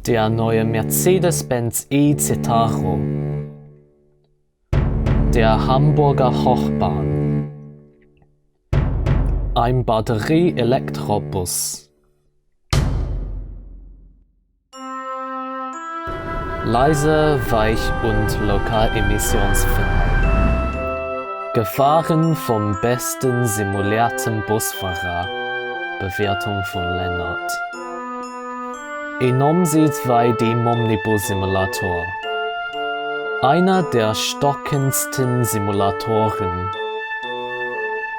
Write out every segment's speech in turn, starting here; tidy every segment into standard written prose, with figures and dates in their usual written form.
Der neue Mercedes-Benz eCitaro. Der Hamburger Hochbahn. Ein Batterie-Elektrobus. Leise, weich und lokal emissionsfrei. Gefahren vom besten simulierten Busfahrer. Bewertung von Lennart. In OMSI 2 dem Omnibus-Simulator. Einer der stockendsten Simulatoren.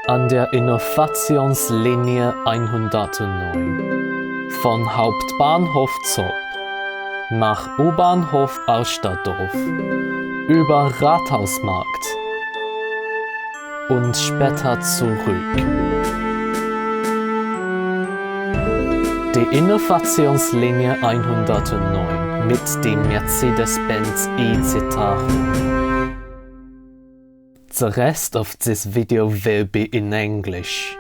An der Innovationslinie 109. Von Hauptbahnhof ZOB nach U-bahnhof Alsterdorf, über Rathausmarkt und später zurück. Die Innovationslinie 109 mit dem Mercedes-Benz eCitaro. The rest of this video will be in English.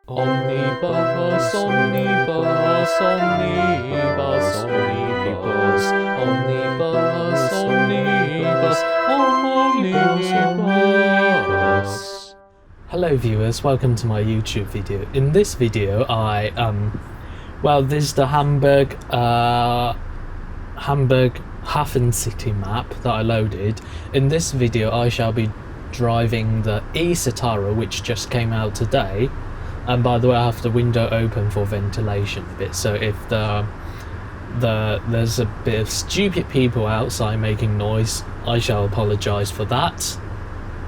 Omnibus, omnibus, omnibus, omnibus, omnibus, omnibus, omnibus. Hello viewers, welcome to my YouTube video. In this video this is the Hamburg Hafen City map that I loaded. In this video I shall be driving the eCitaro, which just came out today. And by the way, I have the window open for ventilation a bit, so if there's a bit of stupid people outside making noise, I shall apologise for that.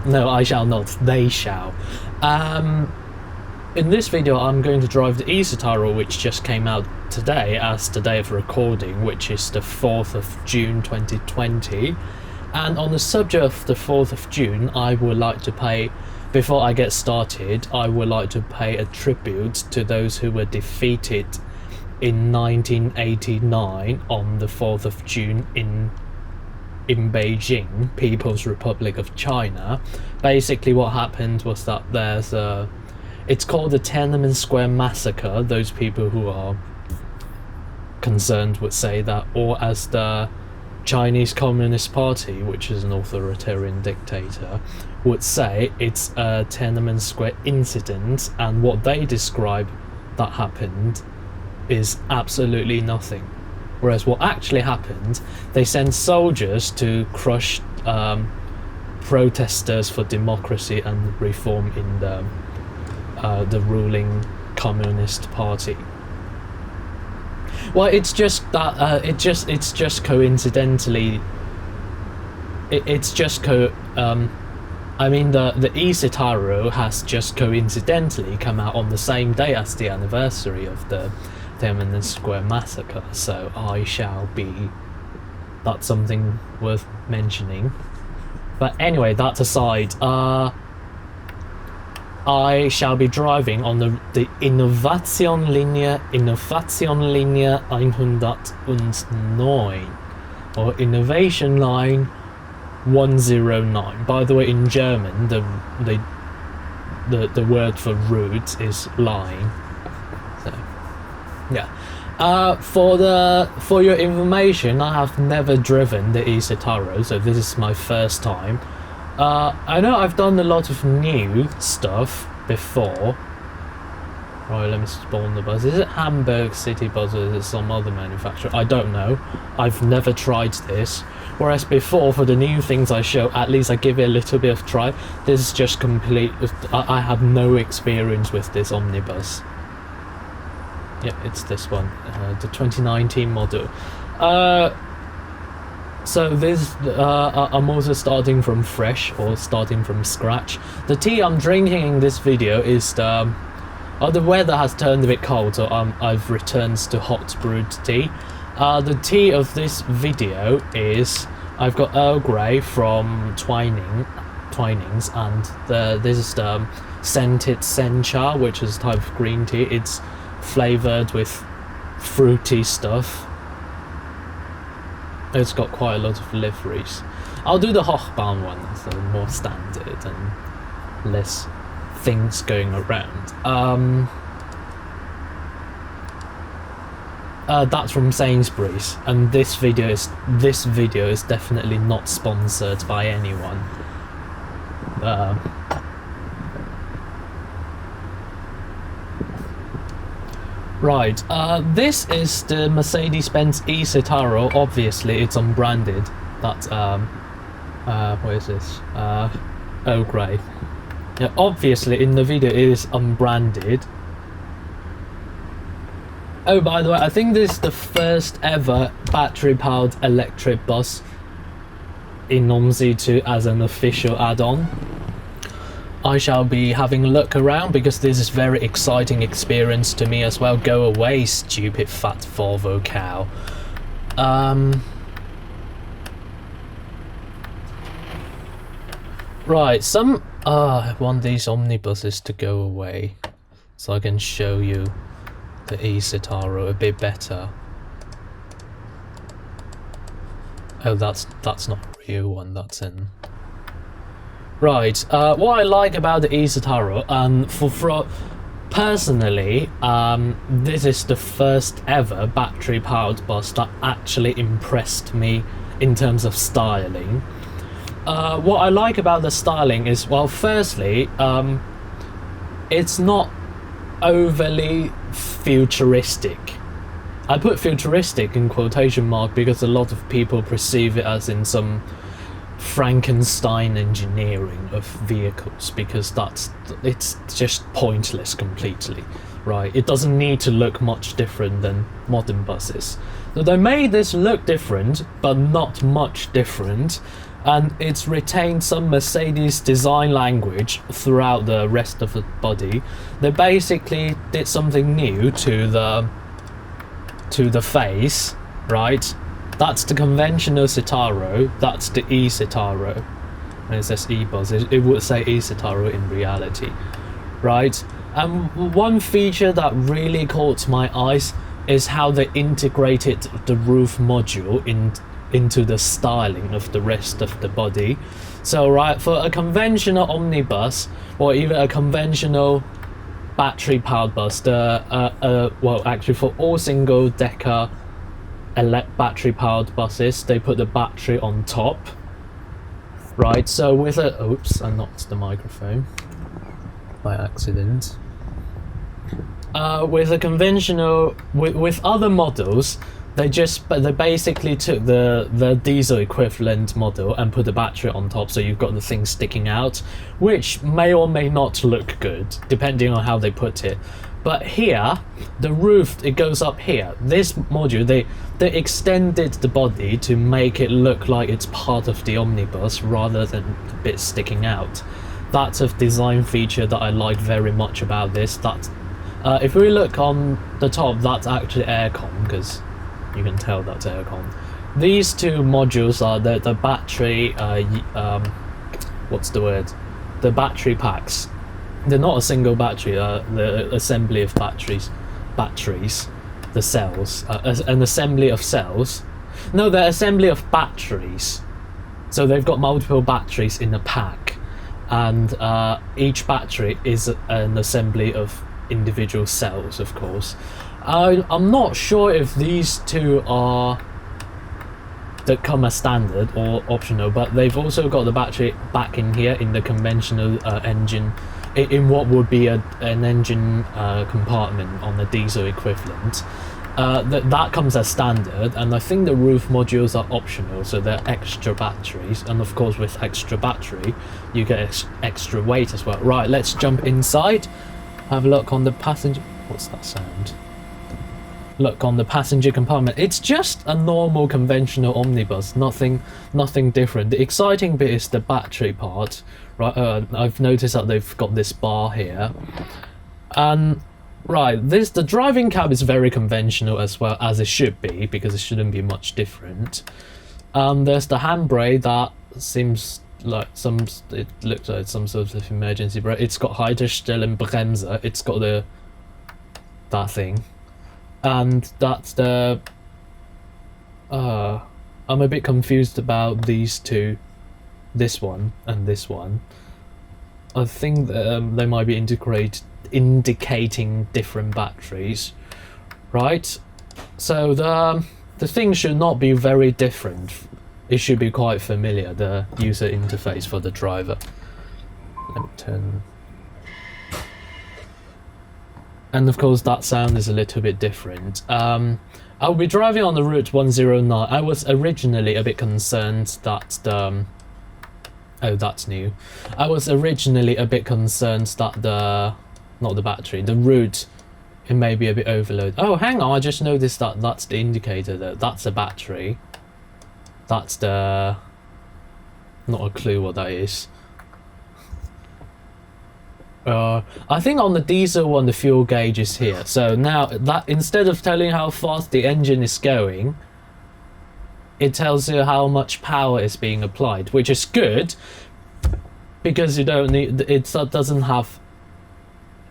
No, I shall not, they shall. In this video I'm going to drive the eCitaro, which just came out today as the day of recording, which is the 4th of June 2020. And on the subject of the 4th of June, I would like to pay, before I get started, I would like to pay a tribute to those who were defeated in 1989 on the 4th of June in Beijing, People's Republic of China. Basically what happened was that it's called the Tiananmen Square Massacre. Those people who are concerned would say that, or as the Chinese Communist Party, which is an authoritarian dictator, would say, it's a Tiananmen Square incident, and what they describe that happened is absolutely nothing. Whereas what actually happened, they sent soldiers to crush protesters for democracy and reform in the ruling Communist Party. Well, it's just that it's just coincidentally. The eCitaro has just coincidentally come out on the same day as the anniversary of the Tiananmen Square Massacre, so that's something worth mentioning. But anyway, that aside, I shall be driving on the Innovationslinie 109, or Innovation Line 109. By the way, in German, the word for route is line. So, yeah. For your information, I have never driven the eCitaro, so this is my first time. I know I've done a lot of new stuff before. Right, let me spawn the bus. Is it Hamburg City Bus or is it some other manufacturer? I don't know. I've never tried this. Whereas before, for the new things I show, at least I give it a little bit of try. This is just complete. I have no experience with this omnibus. Yep, it's this one, the 2019 model. So this, I'm also starting from fresh, or starting from scratch. The tea I'm drinking in this video is the weather has turned a bit cold, so I've returned to hot brewed tea. The tea of this video is, I've got Earl Grey from Twinings, and this is the scented sencha, which is a type of green tea. It's flavoured with fruity stuff. It's got quite a lot of liveries. I'll do the Hochbahn one, so more standard and less things going around. That's from Sainsbury's, and this video is definitely not sponsored by anyone. Right, this is the Mercedes-Benz eCitaro. Obviously, it's unbranded. That's what is this? Oh, grey. Yeah, obviously, in the video, it is unbranded. Oh, by the way, I think this is the first ever battery-powered electric bus in OMSI 2 as an official add-on. I shall be having a look around because this is very exciting experience to me as well. Go away, stupid fat Volvo cow. Right, I want these omnibuses to go away so I can show you the eCitaro a bit better. Oh, that's not a real one, that's in. Right, what I like about the eCitaro, personally, this is the first ever battery powered bus that actually impressed me in terms of styling. What I like about the styling is, well, firstly, it's not overly futuristic. I put futuristic in quotation mark because a lot of people perceive it as in some Frankenstein engineering of vehicles, because it's just pointless completely, right? It doesn't need to look much different than modern buses. So they made this look different, but not much different, and it's retained some Mercedes design language throughout the rest of the body. They basically did something new to the face, right? That's the conventional Citaro, that's the eCitaro. When it says e-bus, it would say eCitaro in reality, right? And one feature that really caught my eyes is how they integrated the roof module into the styling of the rest of the body. So, right, for a conventional omnibus, or even a conventional battery-powered bus, well, actually for all single-decker battery-powered buses, they put the battery on top, right? So with a... Oops, I knocked the microphone by accident. With a conventional... With other models, they basically took the diesel equivalent model and put the battery on top, so you've got the thing sticking out, which may or may not look good, depending on how they put it. But here, the roof, it goes up here. This module, they extended the body to make it look like it's part of the omnibus rather than the bit sticking out. That's a design feature that I like very much about this. If we look on the top, that's actually aircon, because you can tell that's aircon. These two modules are the battery, what's the word? The battery packs. They're not a single battery, the assembly of batteries, the cells, an assembly of cells. No, they're assembly of batteries. So they've got multiple batteries in a pack, and each battery is an assembly of individual cells, of course. I'm not sure if these two are that come as standard or optional, but they've also got the battery back in here in the conventional engine, in what would be an engine compartment on the diesel equivalent. That comes as standard, and I think the roof modules are optional, so they're extra batteries, and of course with extra battery you get extra weight as well. Right, let's jump inside, have a look on the passenger... What's that sound? Look on the passenger compartment. It's just a normal conventional omnibus, nothing different. The exciting bit is the battery part, right? I've noticed that they've got this bar here, and right, the driving cab is very conventional as well, as it should be, because it shouldn't be much different. There's the handbrake that seems like it looks like some sort of emergency brake. It's got Haltestellenbremse. It's got that thing. And that's the... I'm a bit confused about these two. This one and this one. I think they might be indicating different batteries. Right? So the thing should not be very different. It should be quite familiar, the user interface for the driver. Let me turn. And of course that sound is a little bit different. I'll be driving on the route 109. I was originally a bit concerned that the... Oh, that's new. I was originally a bit concerned that not the battery, the route, it may be a bit overloaded. Oh, hang on, I just noticed that that's the indicator though. That's a battery. That's the... Not a clue what that is. I think on the diesel one the fuel gauge is here. So now that instead of telling how fast the engine is going, it tells you how much power is being applied, which is good because you don't need it doesn't have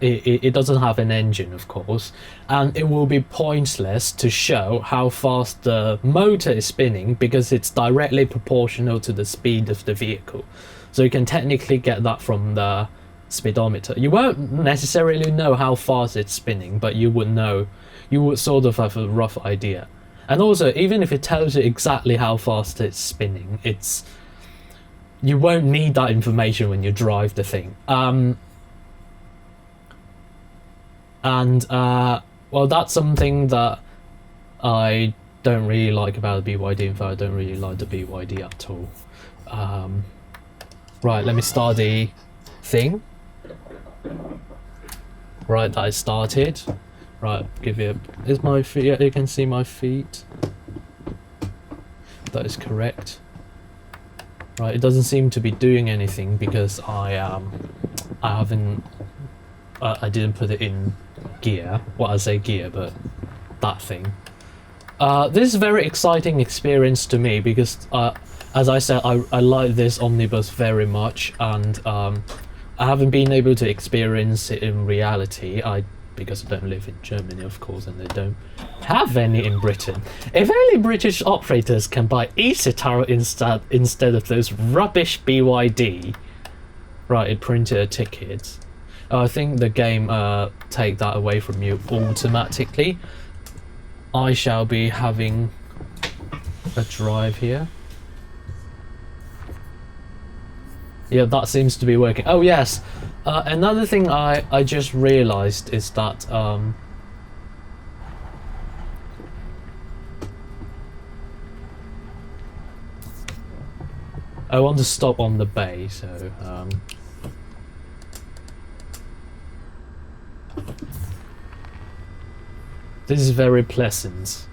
an engine, of course, and it will be pointless to show how fast the motor is spinning because it's directly proportional to the speed of the vehicle. So you can technically get that from the speedometer. You won't necessarily know how fast it's spinning, but you would sort of have a rough idea. And also, even if it tells you exactly how fast it's spinning, you won't need that information when you drive the thing. Well, that's something that I don't really like about the BYD. In fact, I don't really like the BYD at all. Right, let me start the thing. Right, that is started. Right, give it. Is my feet? Yeah, you can see my feet. That is correct. Right, it doesn't seem to be doing anything because I didn't put it in gear. Well, I say gear, but that thing. This is a very exciting experience to me because, as I said, I like this omnibus very much, and I haven't been able to experience it in reality. Because I don't live in Germany, of course, and they don't have any in Britain. If only British operators can buy eCitaro instead of those rubbish BYD. Right, it printed a ticket. I think the game take that away from you automatically. I shall be having a drive here. Yeah, that seems to be working. Oh yes, another thing I just realized is that I want to stop on the bay, so this is very pleasant.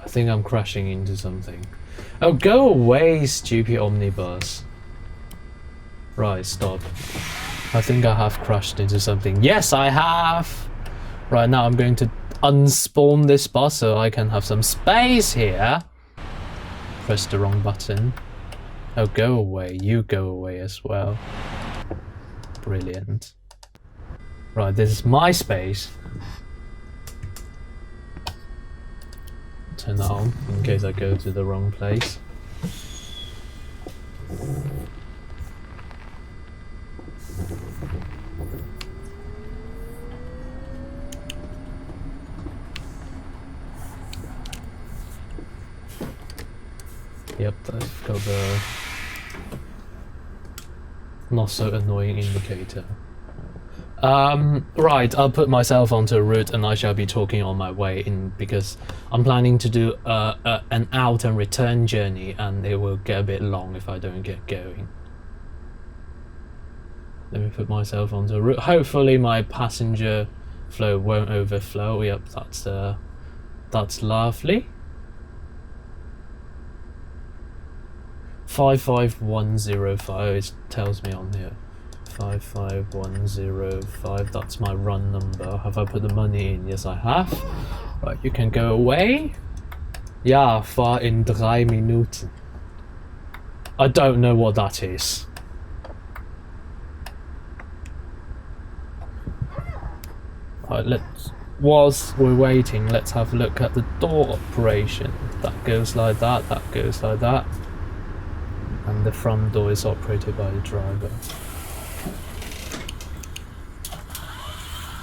I think I'm crashing into something. Oh, go away, stupid omnibus. Right, stop. I think I have crashed into something. Yes, I have! Right, now I'm going to unspawn this bus so I can have some space here. Press the wrong button. Oh, go away. You go away as well. Brilliant. Right, this is my space. Turn that on in case I go to the wrong place. Yep, I've got the not so annoying indicator. Right, I'll put myself onto a route and I shall be talking on my way in because I'm planning to do an out and return journey and it will get a bit long if I don't get going. Let me put myself onto a route. Hopefully my passenger flow won't overflow. Yep, that's lovely. 55105, it tells me on here. 55105, that's my run number. Have I put the money in? Yes, I have. Right, you can go away. Ja, fahr in 3 Minuten. I don't know what that is. Right, whilst we're waiting, let's have a look at the door operation. That goes like that, that goes like that. And the front door is operated by the driver.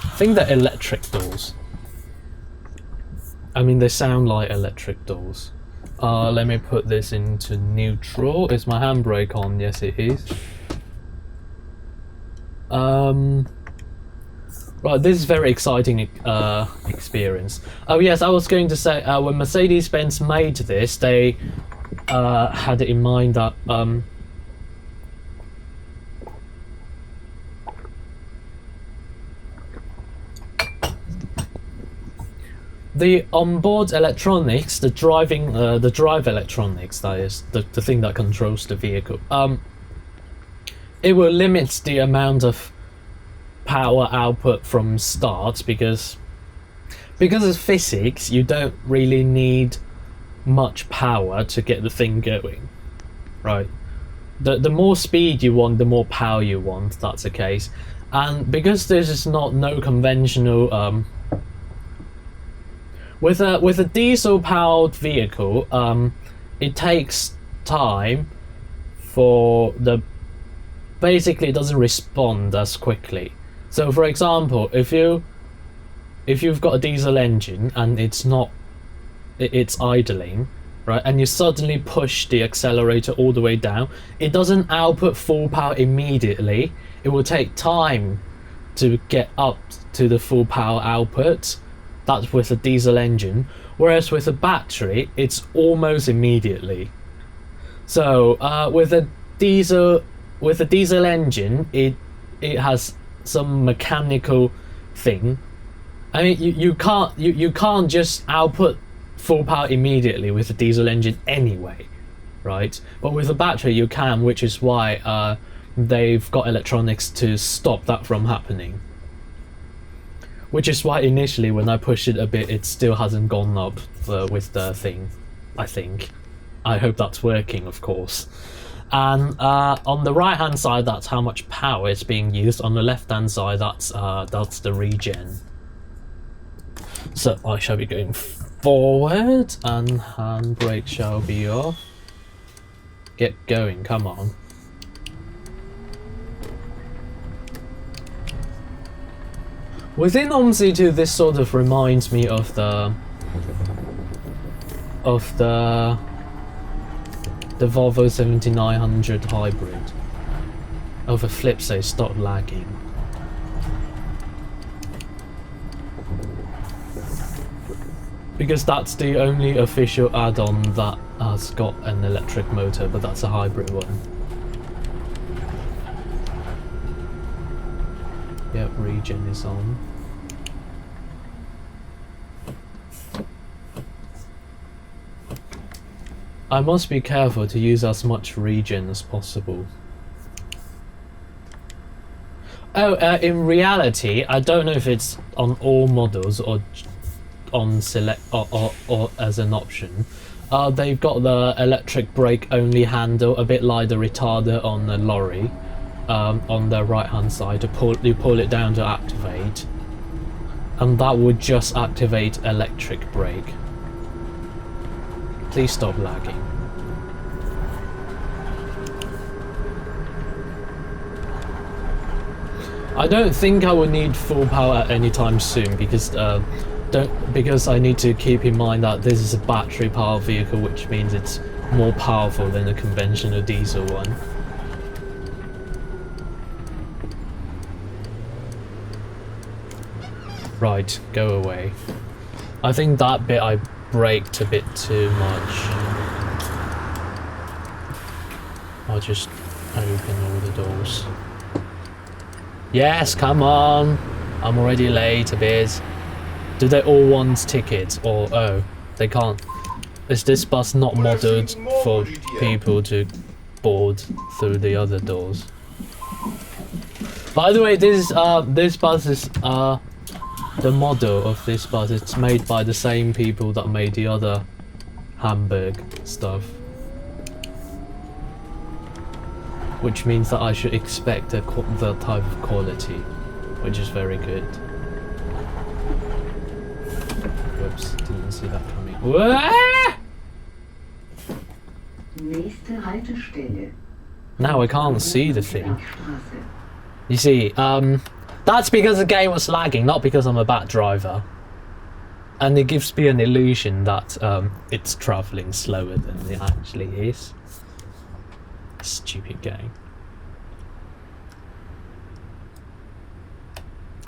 I think they're electric doors. I mean, they sound like electric doors. Let me put this into neutral. Is my handbrake on? Yes, it is. Right, this is very exciting experience. Oh yes, I was going to say, when Mercedes-Benz made this, they had it in mind that the onboard electronics, the drive electronics, that is the thing that controls the vehicle, it will limit the amount of power output from start, because of physics you don't really need much power to get the thing going, right? The more speed you want, the more power you want. That's the case. And because this is no conventional with a diesel powered vehicle, it takes time for basically it doesn't respond as quickly. So for example, if you've got a diesel engine and it's idling, right, and you suddenly push the accelerator all the way down, it doesn't output full power immediately. It will take time to get up to the full power output. That's with a diesel engine, whereas with a battery it's almost immediately. So with a diesel engine, it has some mechanical thing. I mean, you can't just output full power immediately with a diesel engine anyway, right? But with a battery you can, which is why they've got electronics to stop that from happening. Which is why initially when I push it a bit, it still hasn't gone up with the thing, I think. I hope that's working, of course. And on the right hand side, that's how much power is being used. On the left hand side, that's the regen. So I shall be going forward and handbrake shall be off. Get going, come on. Within OMSI too, this sort of reminds me of the Volvo 7900 hybrid. Oh, the flip say stop lagging. Because that's the only official add-on that has got an electric motor, but that's a hybrid one. Yep, regen is on. I must be careful to use as much regen as possible. Oh, in reality, I don't know if it's on all models or on select or as an option. They've got the electric brake only handle, a bit like the retarder on the lorry. On the right hand side, you pull it down to activate, and that would just activate electric brake. Please stop lagging. I don't think I will need full power anytime soon, because I need to keep in mind that this is a battery powered vehicle, which means it's more powerful than a conventional diesel one. Right, go away. I think that bit I braked a bit too much. I'll just open all the doors. Yes, come on! I'm already late a bit. Do they all want tickets? Or, oh, they can't. Is this bus not modeled for people to board through the other doors? By the way, this bus is, the model of this bus, it's made by the same people that made the other Hamburg stuff. Which means that I should expect the type of quality, which is very good. Whoops, didn't see that coming. Nächste Haltestelle. Now I can't see the thing. You see, that's because the game was lagging, not because I'm a bad driver. And it gives me an illusion that it's travelling slower than it actually is. Stupid game.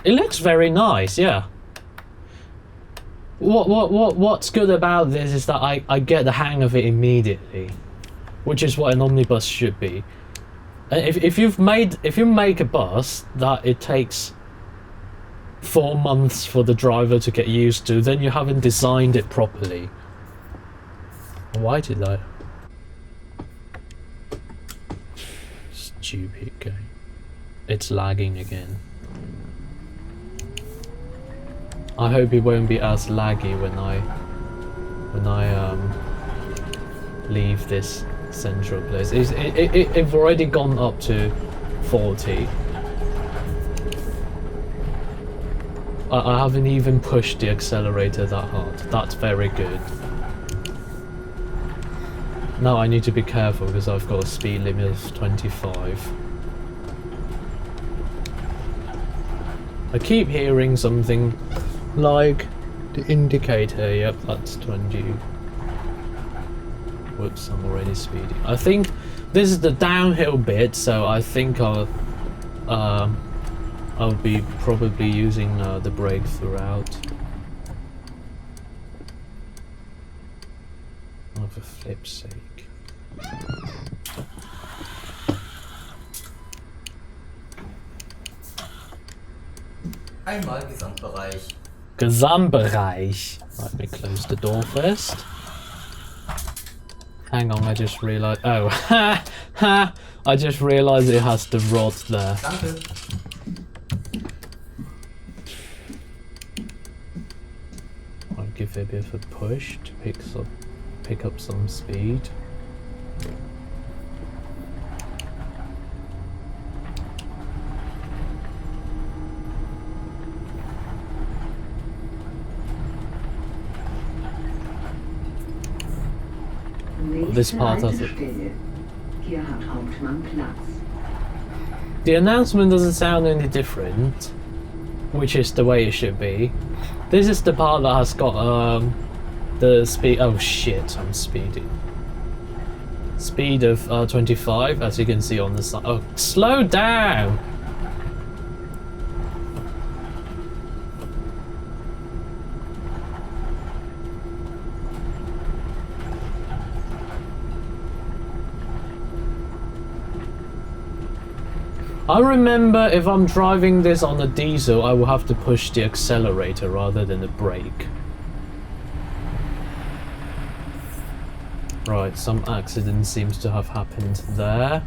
It looks very nice, yeah. What's good about this is that I get the hang of it immediately, which is what an omnibus should be. If you make a bus that it takes 4 months for the driver to get used to, then you haven't designed it properly. Why did I? Stupid game. It's lagging again. I hope it won't be as laggy when I leave this central place. It's already gone up to 40. I haven't even pushed the accelerator that hard. That's very good. Now I need to be careful because I've got a speed limit of 25. I keep hearing something like the indicator. Yep, that's 20. Whoops, I'm already speeding. I think this is the downhill bit, so I think I'll be probably using the brake throughout. Oh, for flip's sake. Einmal Gesamtbereich. Gesamtbereich. Let me close the door first. Hang on, I just realised. Oh, ha! I just realised it has the rod there. Danke. I'll give it a bit of a push to pick up some speed. This part of it. Hier hat Hauptmann Platz. The announcement doesn't sound any different, which is the way it should be. This is the part that has got the speed. Oh shit, I'm speeding. Speed of 25, as you can see on the side. Oh, slow down! I remember if I'm driving this on a diesel, I will have to push the accelerator rather than the brake. Right, some accident seems to have happened there.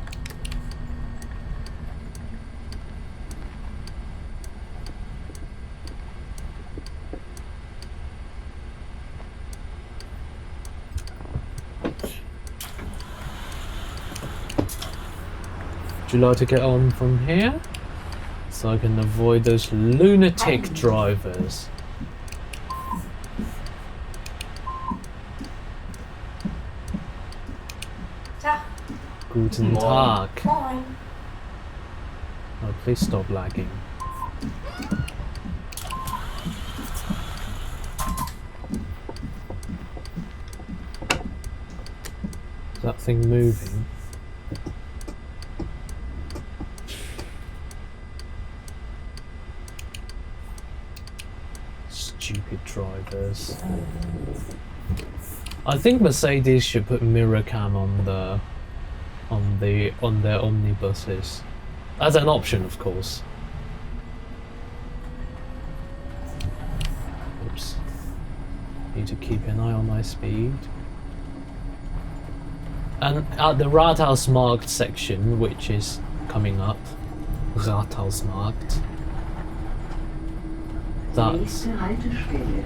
Would you like to get on from here? So I can avoid those lunatic drivers. Tag. Guten Tag. Moin. Oh, please stop lagging. Is that thing moving? Stupid drivers. I think Mercedes should put mirror cam on their omnibuses. As an option, of course. Oops. Need to keep an eye on my speed. And at the Rathausmarkt section, which is coming up, Rathausmarkt. That's Nächste Haltestelle.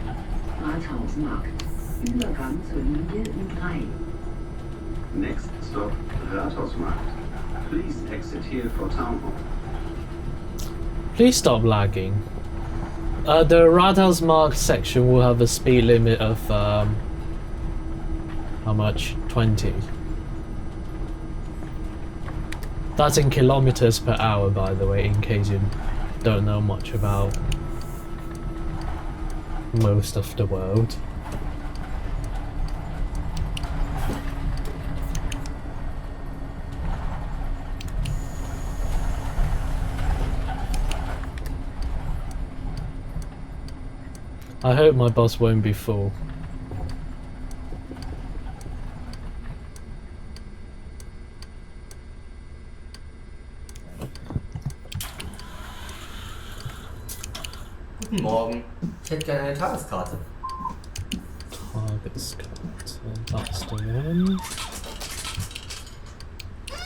Rathausmarkt. Übergang zur Linie U3. Next stop, Rathausmarkt. Please exit here for town hall. Please stop lagging. The Rathausmarkt section will have a speed limit of how much? 20. That's in kilometers per hour, by the way, in case you don't know much about most of the world. I hope my bus won't be full. Guten Morgen. Ich hätte gerne eine Tageskarte. Tageskarte, that's the one.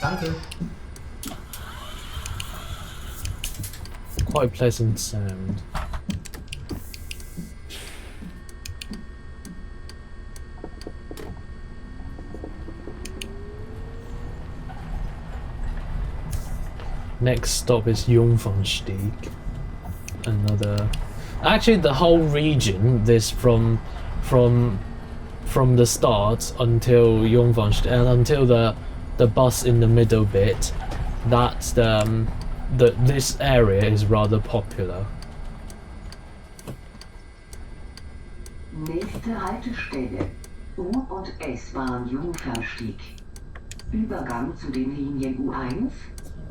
Danke. Quite a pleasant sound. Next stop is Jungfernstieg. Another. Actually, the whole region. This from the start until Jungfernstieg, and until the bus in the middle bit. That's this area is rather popular. Nächste Haltestelle. U- und S-Bahn Jungfernstieg. Übergang zu den Linien U1,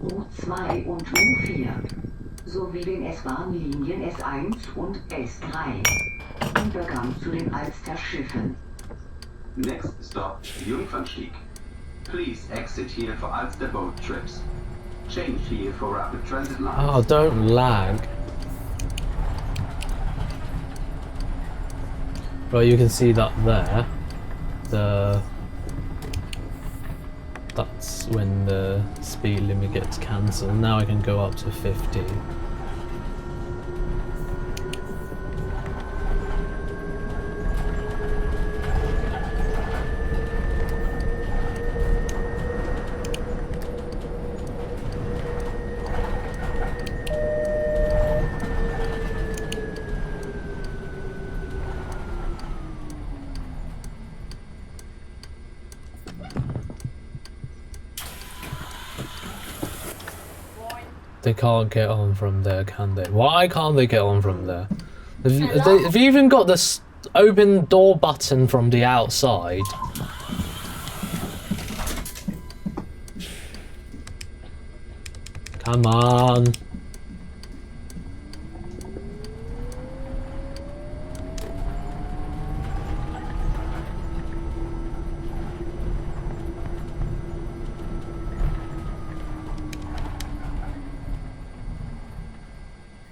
U2 und U4. Sowie den S-Bahn-Linien S1 und S3. Übergang zu den Alster-Schiffen. Next stop, Jungfernstieg. Please exit here for Alster boat trips. Change here for rapid transit lines. Oh, don't lag. Right, you can see that there. That's when the speed limit gets cancelled. Now I can go up to 50. They can't get on from there, can they? Why can't they get on from there? They've even got this open door button from the outside. Come on.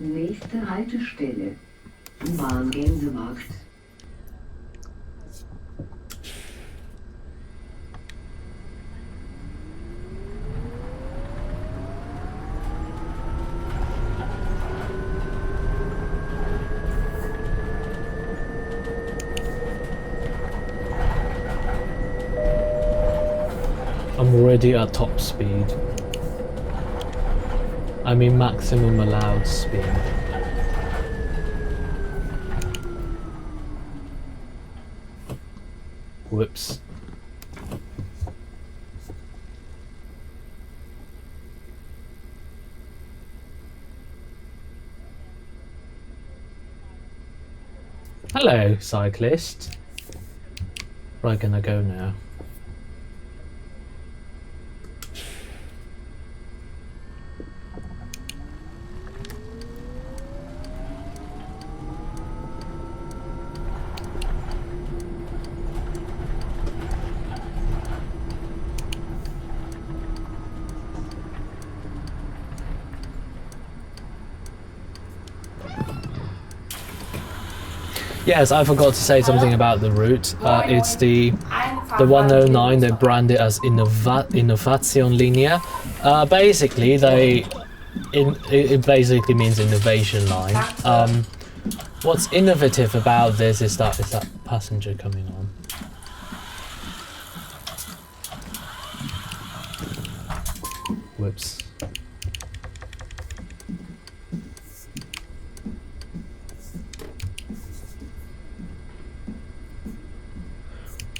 Nächste Haltestelle. U-Bahn Gänsemarkt. I'm already at top speed. I mean maximum allowed speed. Whoops. Hello, cyclist. Right, gonna go now. Yes, I forgot to say something about the route. It's the 109. They brand it as Innovationslinie. Basically, it basically means innovation line. What's innovative about this is that passenger coming on. Whoops.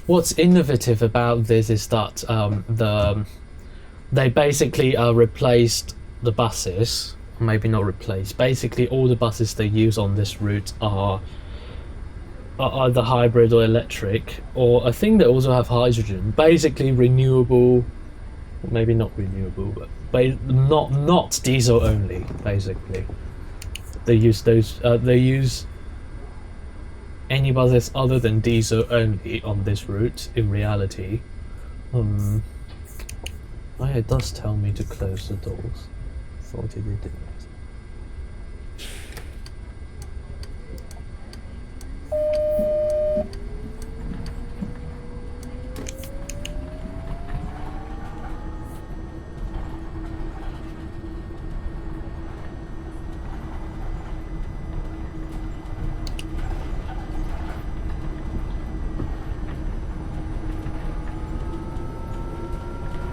What's innovative about this is that they basically replaced the buses. Maybe not replaced. Basically, all the buses they use on this route are either hybrid or electric, or I think they also have hydrogen. Basically, renewable. Maybe not renewable, but not diesel only. Basically, they use those. They use any buses other than diesel only on this route. In reality, oh, it does tell me to close the doors. Thought it did.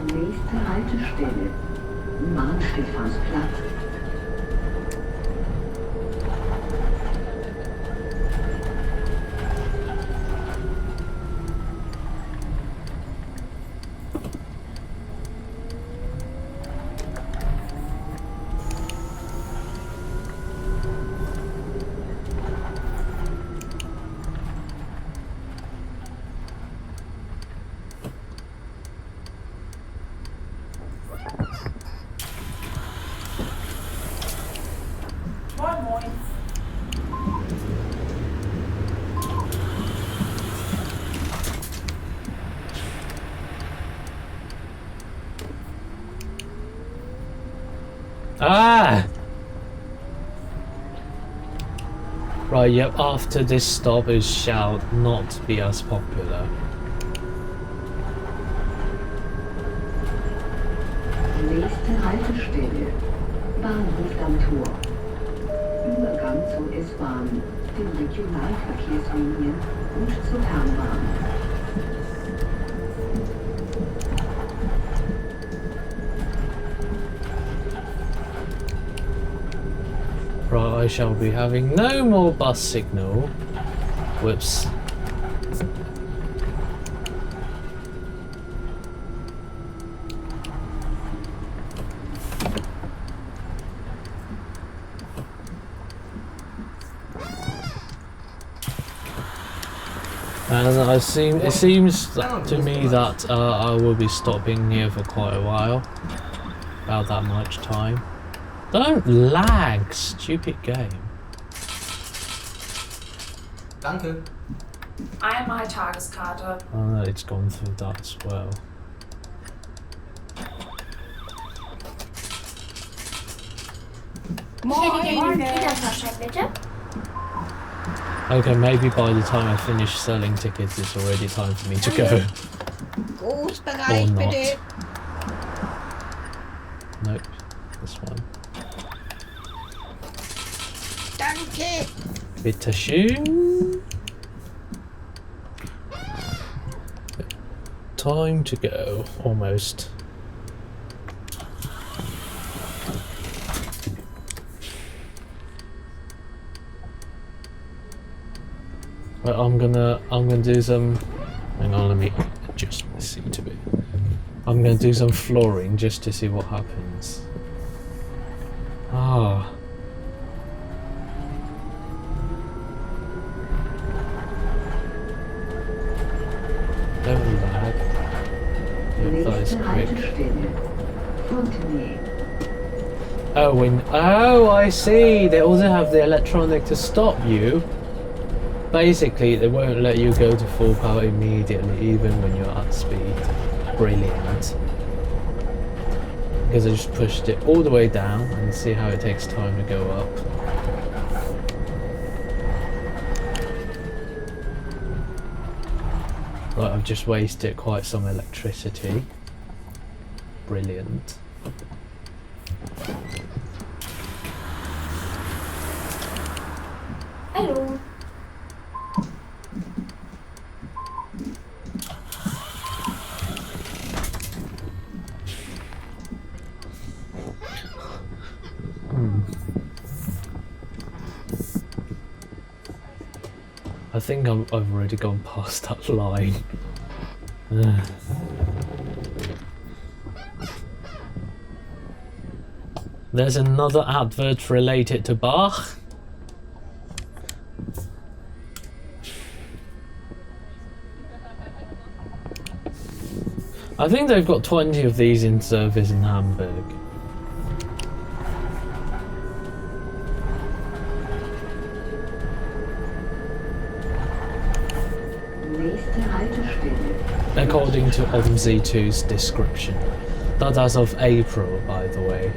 Nächste Haltestelle, Stephansplatz. Ah! Right, yep, after this stop it shall not be as popular. Nächste Haltestelle, Bahnhof am Tor. Übergang zur S-Bahn, den Regionalverkehrslinien und zur Fernbahn. Right, I shall be having no more bus signal. Whoops. And it seems to me that I will be stopping here for quite a while. About that much time. Don't lag, stupid game. Danke. Einmal Tageskarte. Oh no, it's gone through that as well. Okay, maybe by the time I finish selling tickets, it's already time for me to go. Großbereich Or not. bitte. Nope, this one. Danke. Bitteschön. Time to go, almost. Right, I'm gonna do some. Hang on, let me adjust my seat a bit. I'm gonna do some flooring just to see what happens. Ah. Don't lag. Yep, that is Nächste quick. Haltestelle, Fontenay. Oh, I see. They also have the electronic to stop you. Basically, they won't let you go to full power immediately, even when you're at speed. Brilliant. Because I just pushed it all the way down and see how it takes time to go up. Right, I've just wasted quite some electricity. Brilliant. Hallo. I think I've already gone past that line. There's another advert related to Bach. I think they've got 20 of these in service in Hamburg. Nächste Haltestelle. According to OMSI 2's description. That as of April, by the way.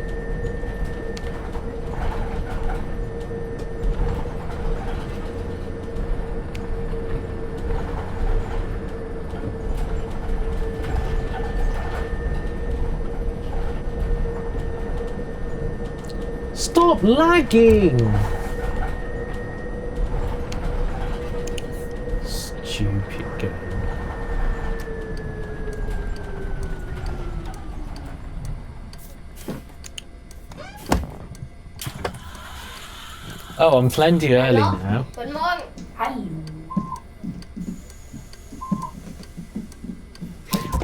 Stop lagging! Stupid game. Oh, I'm plenty early now. Guten Morgen. Hallo.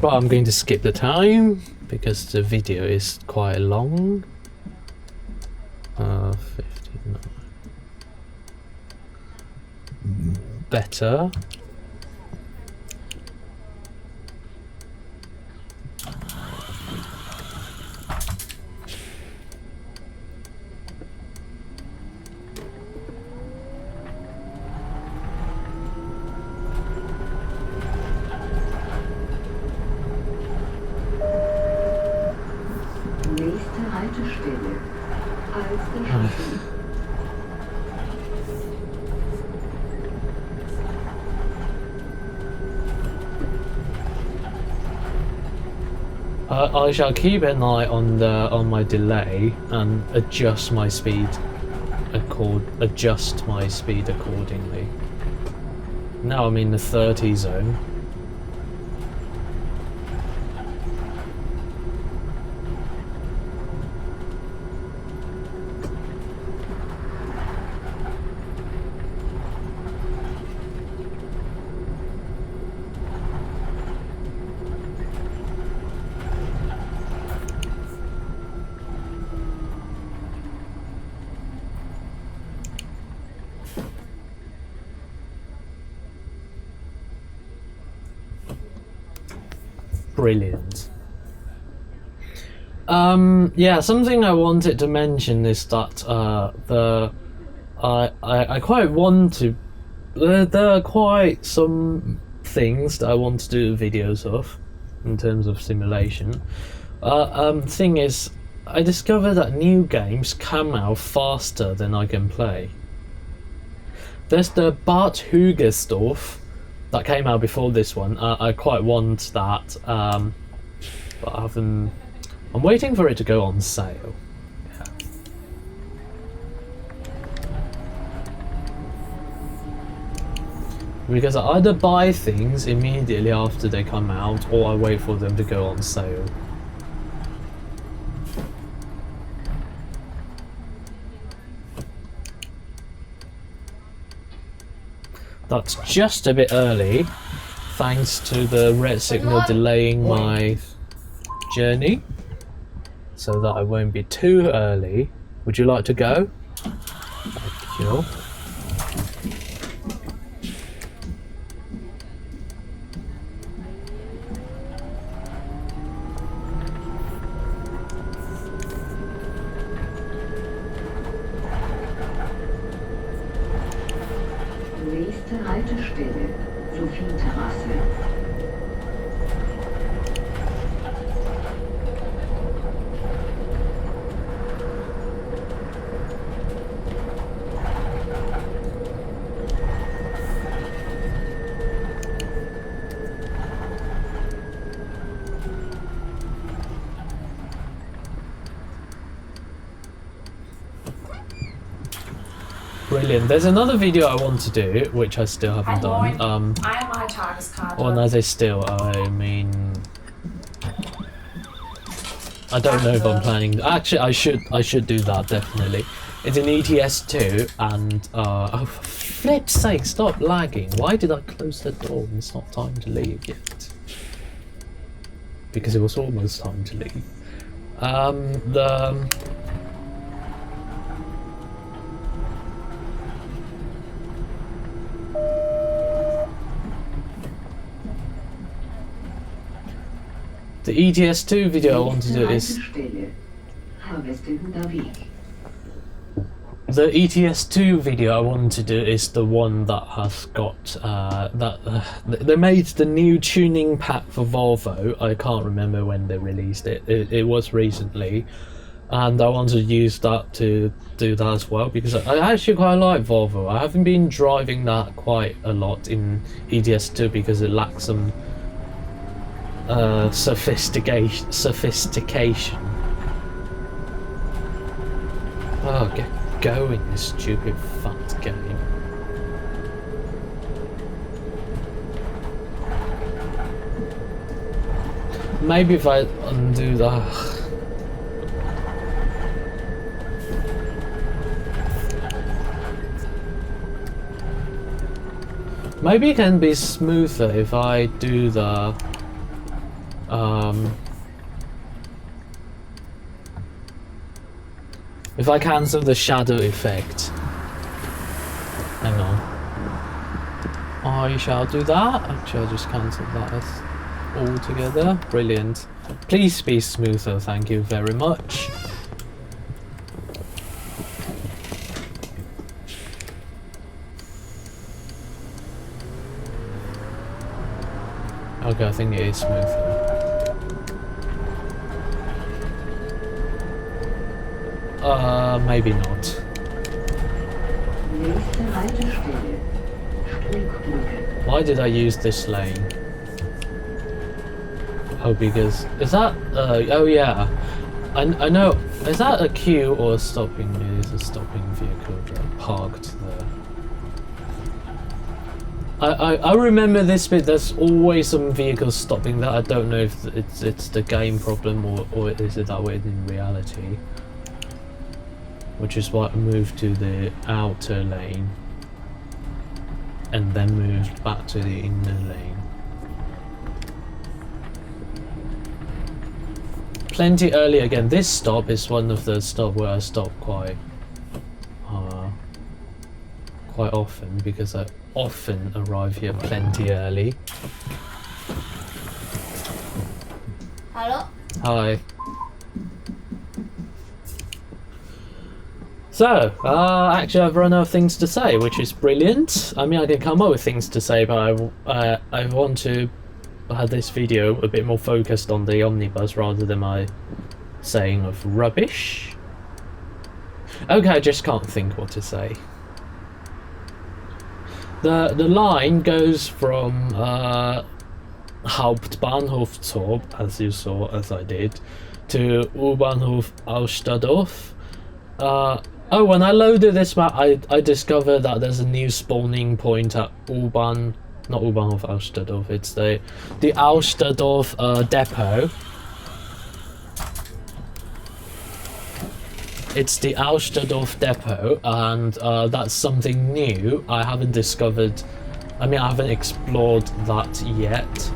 But I'm going to skip the time because the video is quite long. 59. Better. Nächste Haltestelle. Alsterdorf. I shall keep an eye on my delay and adjust my speed accordingly. Now I'm in the 30 zone. Brilliant. Yeah, something I wanted to mention is that I quite want to. There are quite some things that I want to do videos of in terms of simulation. Thing is, I discovered that new games come out faster than I can play. There's the Batterie-Elektrobus that came out before this one. I quite want that, but I haven't. I'm waiting for it to go on sale. Yeah. Because I either buy things immediately after they come out, or I wait for them to go on sale. That's just a bit early, thanks to the red signal delaying my journey, so that I won't be too early. Would you like to go? Thank you. Nächste Haltestelle. Sophie-Terrasse. Brilliant. There's another video I want to do, which I still haven't done. Einmal Tageskarte. Well, as I still, I mean, I don't know if I'm planning. Actually, I should do that definitely. It's an ETS2, and oh, for flip's sake, stop lagging! Why did I close the door? It's not time to leave yet. Because it was almost time to leave. The ETS2 video I want to do is the ETS2 video I want to do is the one that has got they made the new tuning pack for Volvo. I can't remember when they released it. It was recently, and I want to use that to do that as well because I actually quite like Volvo. I haven't been driving that quite a lot in ETS2 because it lacks some sophistication. Oh, get going, this stupid fat game. Maybe if I undo that. Maybe it can be smoother if I do the if I cancel the shadow effect. Hang on. I shall do that. Actually, I'll just cancel that altogether. Brilliant. Please be smoother, thank you very much. Okay, I think it is smoother. Maybe not. Why did I use this lane? Oh, because is that? Oh yeah, I know. Is that a queue or a stopping? It is a stopping vehicle that parked there. I remember this bit. There's always some vehicles stopping there. I don't know if it's the game problem or is it that way in reality. Which is why I moved to the outer lane and then moved back to the inner lane. Plenty early again. This stop is one of the stops where I stop quite often because I often arrive here plenty early. Hello? Hi. So, actually I've run out of things to say, which is brilliant. I mean, I can come up with things to say, but I want to have this video a bit more focused on the omnibus rather than my saying of rubbish. Okay, I just can't think what to say. The line goes from Hauptbahnhof ZOB, as you saw, as I did, to U-bahnhof Alsterdorf. Oh, when I loaded this map, I discovered that there's a new spawning point at not U-bahnhof Alsterdorf, it's the Alsterdorf depot. It's the Alsterdorf depot, and that's something new. I haven't discovered, I mean, I haven't explored that yet.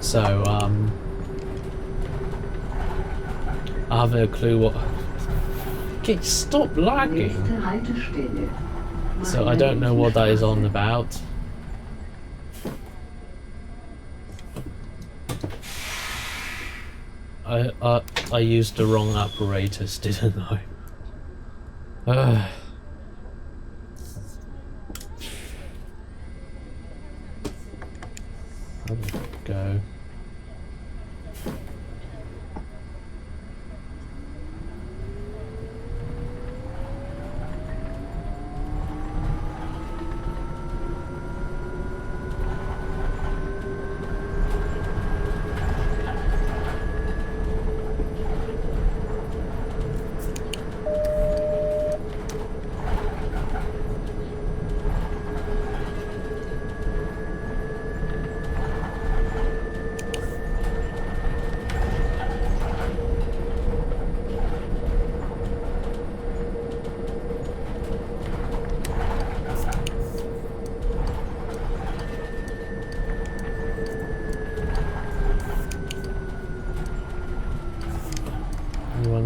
So, I have no clue what. Okay, stop lagging. So I don't know what that is on about. I used the wrong apparatus, didn't I? There we go.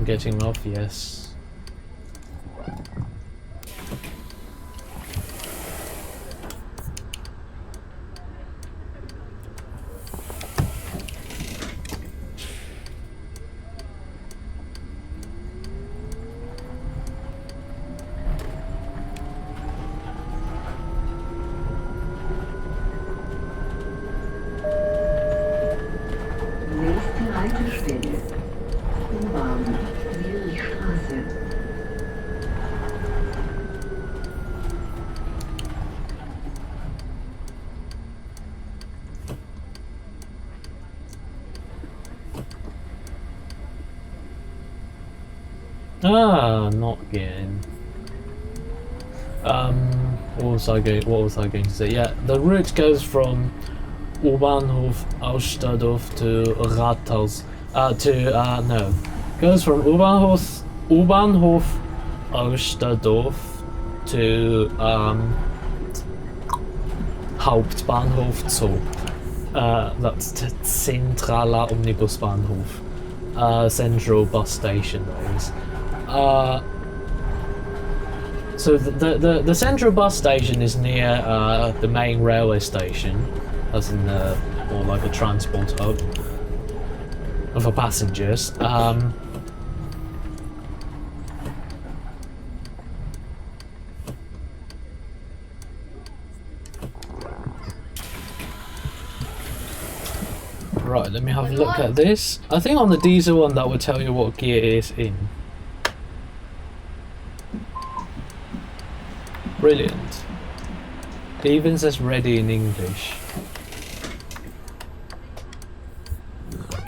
Getting off, yes. Not again. What was I going to say? Yeah, the route goes from U-bahnhof Alsterdorf to Rathaus. Goes from U-bahnhof Alsterdorf to Hauptbahnhof ZOB. That's the Zentraler Omnibusbahnhof. Central bus station, that is. So the central bus station is near the main railway station, as in more like a transport hub for passengers. Right, let me have a look at this. I think on the diesel one that will tell you what gear it is in. Brilliant. It even says ready in English.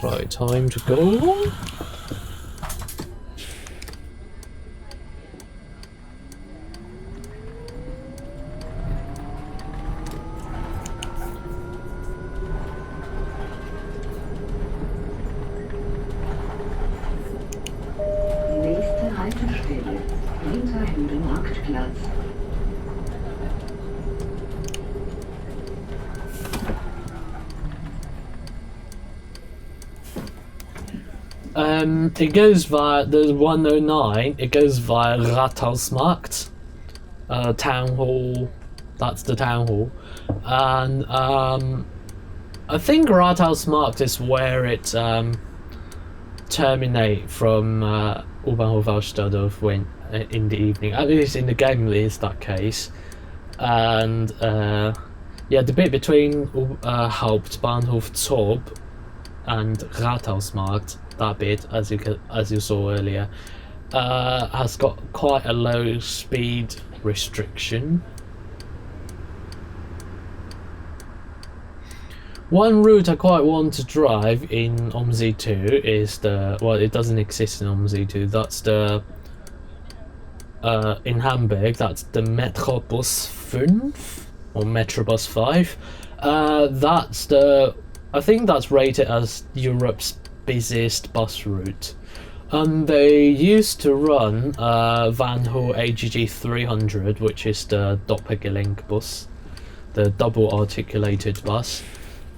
Right, time to go. Nächste Haltestelle, Marktplatz. It goes via the 109. It goes via Rathausmarkt, town hall. That's the town hall, and I think Rathausmarkt is where it terminate from U-bahnhof Alsterdorf when in the evening. At least in the game it is that case, and yeah, the bit between Hauptbahnhof ZOB and Rathausmarkt, that bit, as you saw earlier, has got quite a low speed restriction. One route I quite want to drive in OMSI 2 is it doesn't exist in OMSI 2, that's the in Hamburg, that's the Metrobus 5 or Metrobus 5. I think that's rated as Europe's busiest bus route. They used to run Van Hoor AGG 300, which is the Doppelgelenkbus, the double articulated bus.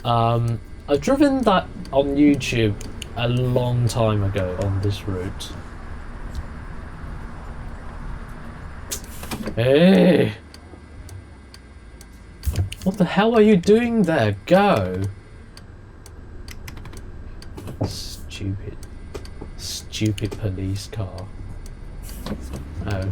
I've driven that on YouTube a long time ago on this route. Hey! What the hell are you doing there? Go! Stupid police car. Oh.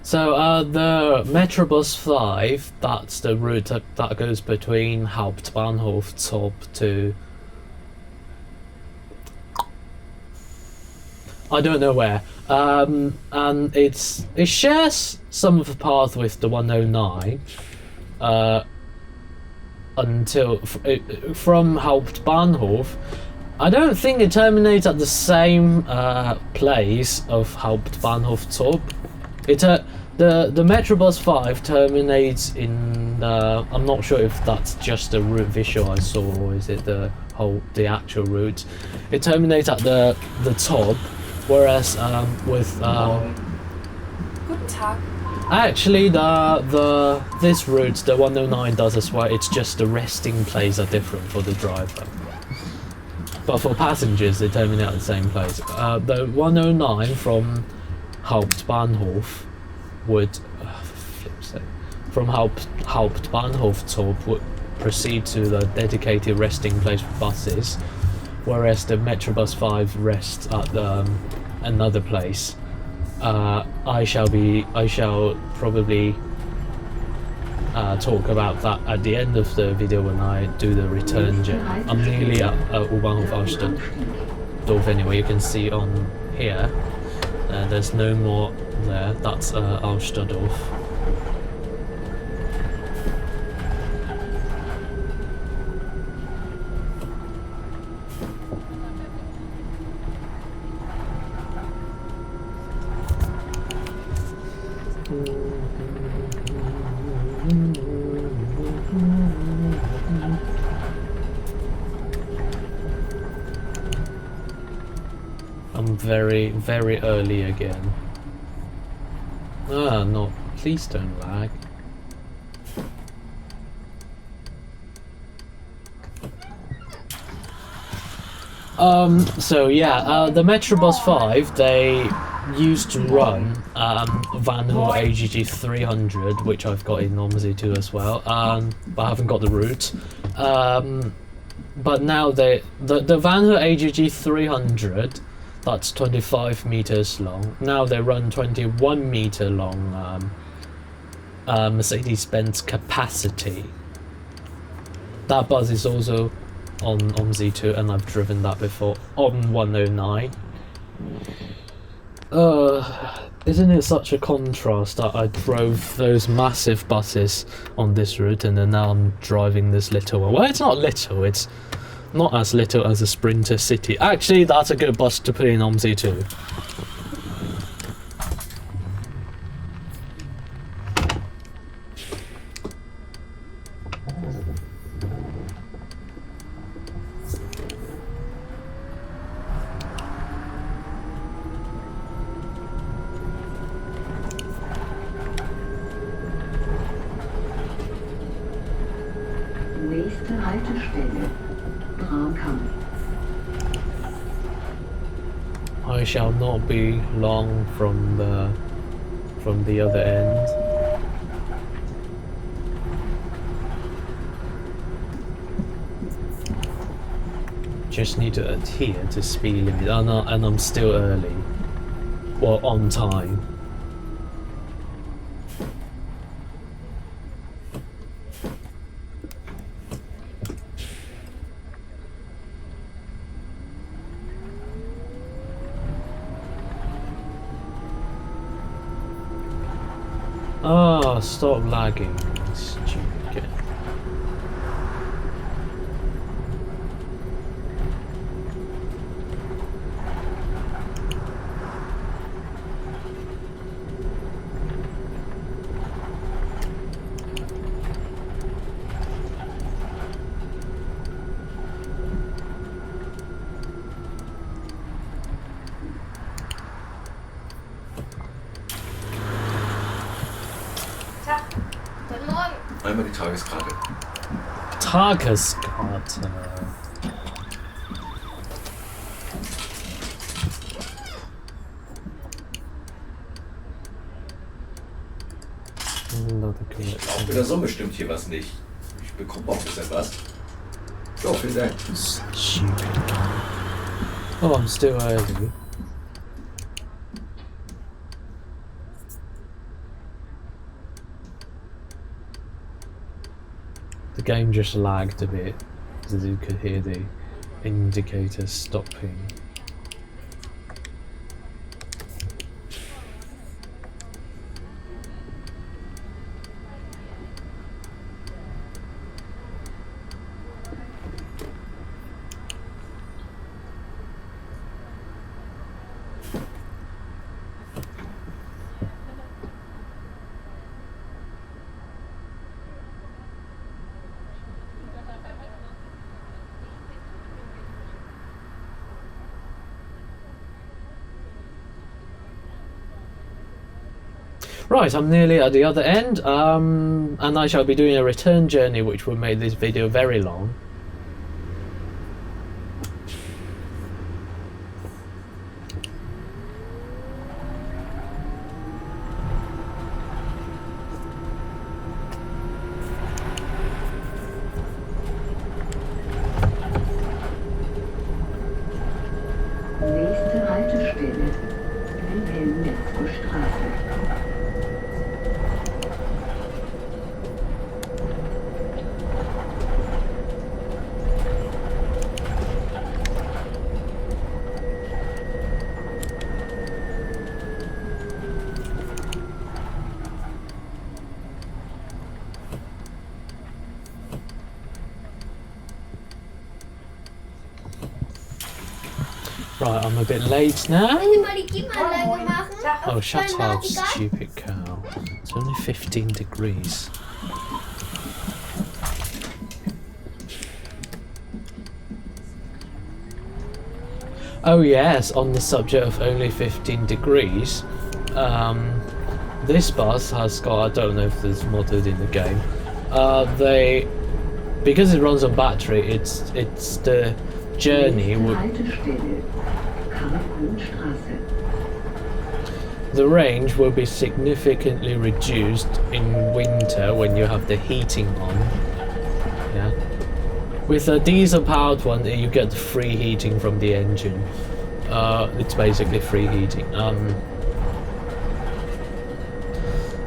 So the Metrobus 5, that's the route that goes between Hauptbahnhof ZOB to I don't know where. And it shares some of the path with the 109 until from Hauptbahnhof. I don't think it terminates at the same place of Hauptbahnhof ZOB. The Metrobus 5 terminates in I'm not sure if that's just a route visual I saw or is it the actual route. It terminates at the top, whereas with Guten Tag. actually this route, the 109 does as well. It's just the resting places are different for the driver. But for passengers, they terminate at the same place. The 109 from Hauptbahnhof would from Hauptbahnhof ZOB would proceed to the dedicated resting place for buses, whereas the Metrobus 5 rests at another place. I shall probably talk about that at the end of the video when I do the return journey. I'm nearly at U-bahnhof Alsterdorf anyway. You can see on here there's no more there. That's Alsterdorf. I'm very early again. No, please don't lag. So yeah, the Metrobus 5, they used to run Vanhoe AGG 300, which I've got in OMSI 2 as well, but I haven't got the route. But now the Vanhoe AGG 300, that's 25 meters long. Now they run 21 meter long Mercedes-Benz Capacity. That bus is also on OMSI 2, and I've driven that before on 109. Isn't it such a contrast that I drove those massive buses on this route and then now I'm driving this little one? Well, it's not little, it's not as little as a Sprinter City. Actually, that's a good bus to put in OMSI 2. Nächste Haltestelle. I shall not be long from the other end. Just need to adhere to speed limit, and I'm still early. Well, on time. Ah, stop lagging, stupid kid. Guten Morgen. Einmal die Tageskarte. Tageskarte. Auch wieder so bestimmt hier was nicht. Ich bekomme auch ein bisschen was. So, vielen Dank. Stupid guy. Oh, I'm still early. The game just lagged a bit because you could hear the indicator stopping. Right, I'm nearly at the other end, and I shall be doing a return journey which will make this video very long. Haltestelle Wilhelm-Metzger-Straße. Right, I'm a bit late now. Können Sie mal die Klimaanlage machen? Oh, shut Mein up, Nachtigall? stupid cow. It's only 15 degrees. Oh yes, on the subject of only 15 degrees, this bus has got, I don't know if it's modded in the game, because it runs on battery, it's the journey would. Haltestelle Karl-Kohn-Straße. The range will be significantly reduced in winter when you have the heating on. Yeah. With a diesel-powered one, you get the free heating from the engine. It's basically free heating.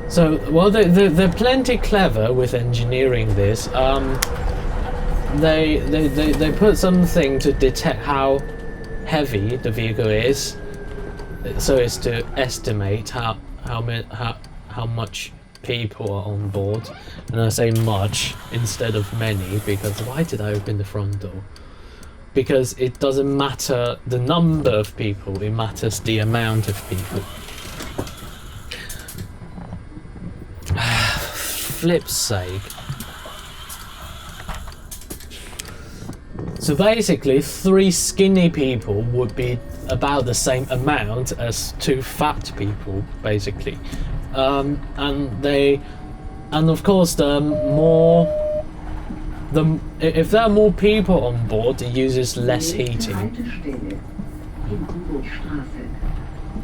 So, well, they're plenty clever with engineering this. They put something to detect how heavy the vehicle is, so as to estimate how much people are on board. And I say much instead of many, because why did I open the front door? Because it doesn't matter the number of people, it matters the amount of people. Flip's sake. So basically 3 skinny people would be about the same amount as 2 fat people, basically. And of course if there are more people on board, it uses less heating. Haltestelle Hindenburgstraße.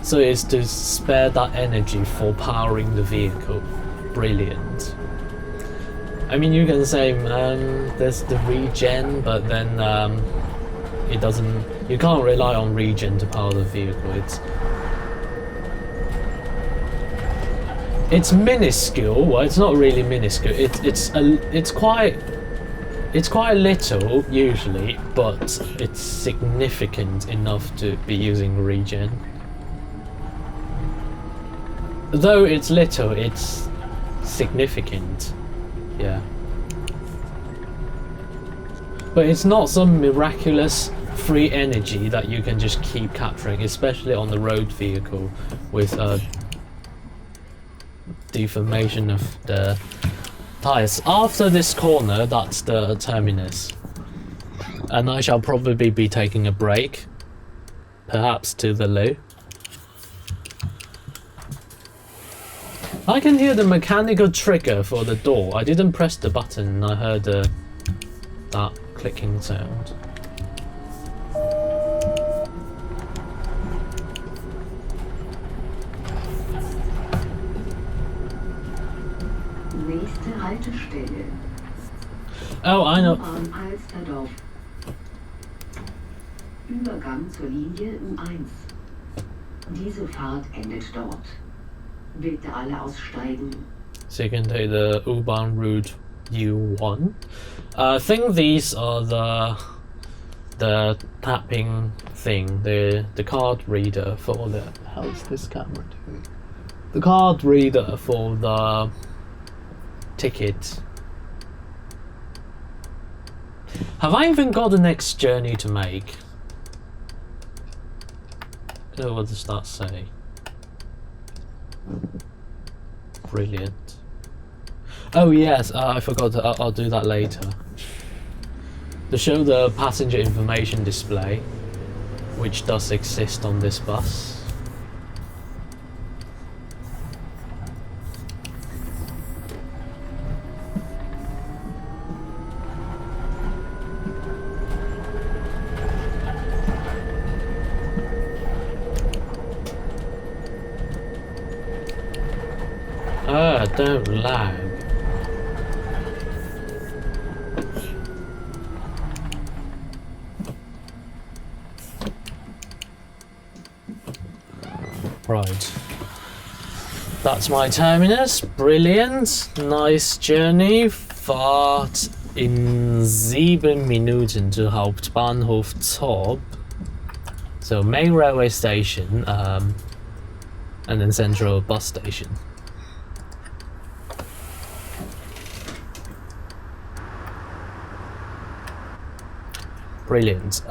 So it's to spare that energy for powering the vehicle. Brilliant. I mean, you can say, there's the regen, but then it doesn't. You can't rely on regen to power the vehicle. It's minuscule. Well, it's not really minuscule. It's quite little usually, but it's significant enough to be using regen. Though it's little, it's significant. Yeah. But it's not some miraculous free energy that you can just keep capturing, especially on the road vehicle with deformation of the tires. After this corner, that's the terminus. And I shall probably be taking a break, perhaps to the loo. I can hear the mechanical trigger for the door. I didn't press the button and I heard that clicking sound. Nächste Haltestelle. Oh, I know. U-Bahn Alsterdorf. Übergang zur Linie U1. Diese Fahrt endet dort. Bitte alle aussteigen. So you can take the U-Bahn route U1. I think these are the tapping thing, the card reader for the. How's this camera doing? The card reader for the ticket. Have I even got the next journey to make? Oh, what does that say? Brilliant. Oh yes, I forgot. I'll do that later. To show the passenger information display, which does exist on this bus. Don't lag. Right. That's my terminus. Brilliant. Nice journey. Fahrt in 7 Minuten to Hauptbahnhof ZOB. So main railway station, and then central bus station. Brilliant.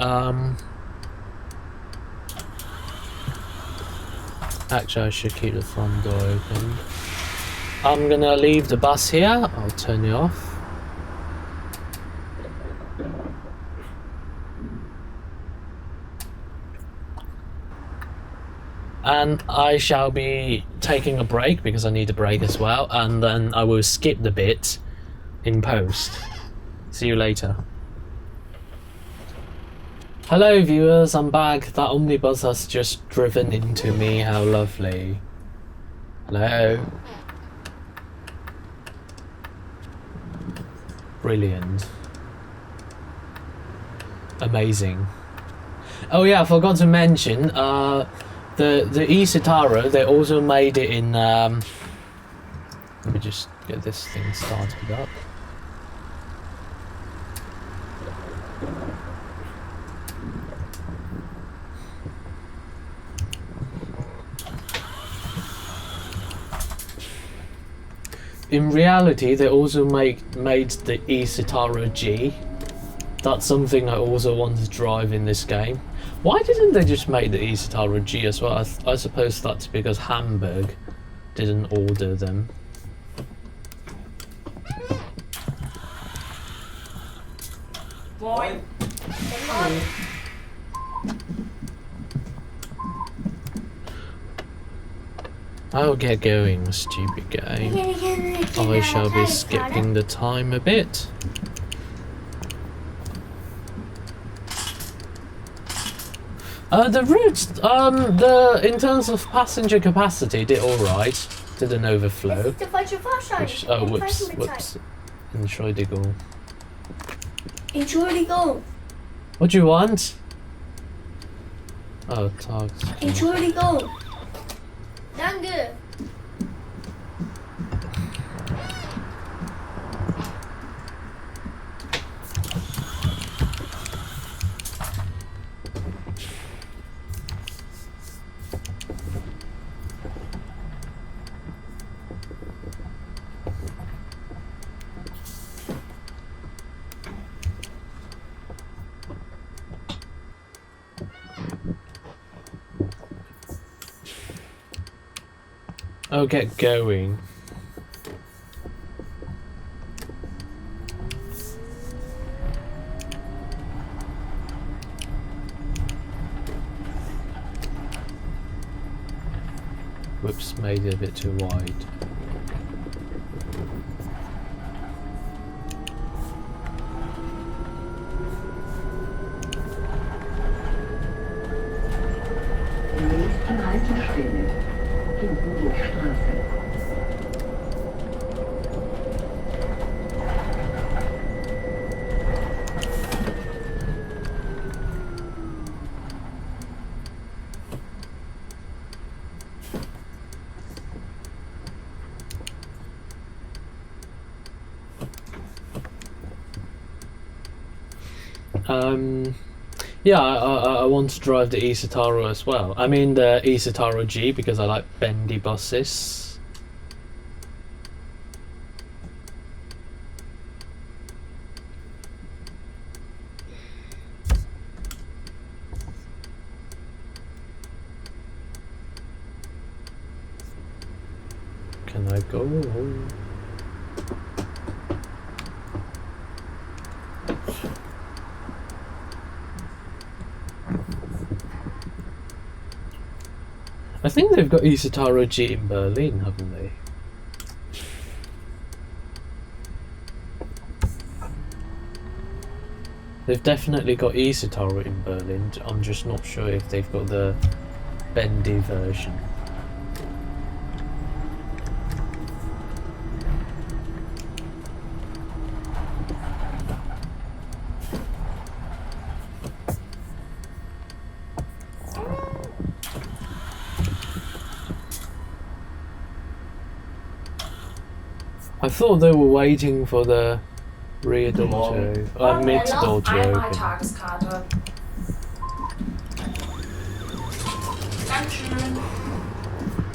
Actually, I should keep the front door open. I'm gonna leave the bus here. I'll turn it off. And I shall be taking a break because I need a break as well, and then I will skip the bit in post. See you later. Hello viewers, I'm back. That omnibus has just driven into me. How lovely. Hello. Brilliant. Amazing. Oh yeah, I forgot to mention, the eCitaro, they also made it in, let me just get this thing started up. In reality, they also made the eCitaro G. That's something I also want to drive in this game. Why didn't they just make the eCitaro G as well? I suppose that's because Hamburg didn't order them. Boy. I'll get going, stupid game. I shall be skipping the time a bit. The routes, in terms of passenger capacity, did alright. Didn't overflow. Which, oh, whoops. Entschuldigung. Entschuldigung. What do you want? Oh, tags. Entschuldigung. Danke. Oh, get going. Whoops, made it a bit too wide. Nächste Haltestelle. Hindenburgstraße. Yeah, I want to drive the eCitaro as well. I mean the eCitaro G because I like bendy buses. Can I go? I think they've got eCitaro G in Berlin, haven't they? They've definitely got eCitaro in Berlin. I'm just not sure if they've got the bendy version. I thought they were waiting for the rear door Morgen. to, mid door to Einmal open. Tageskarte. Dankeschön.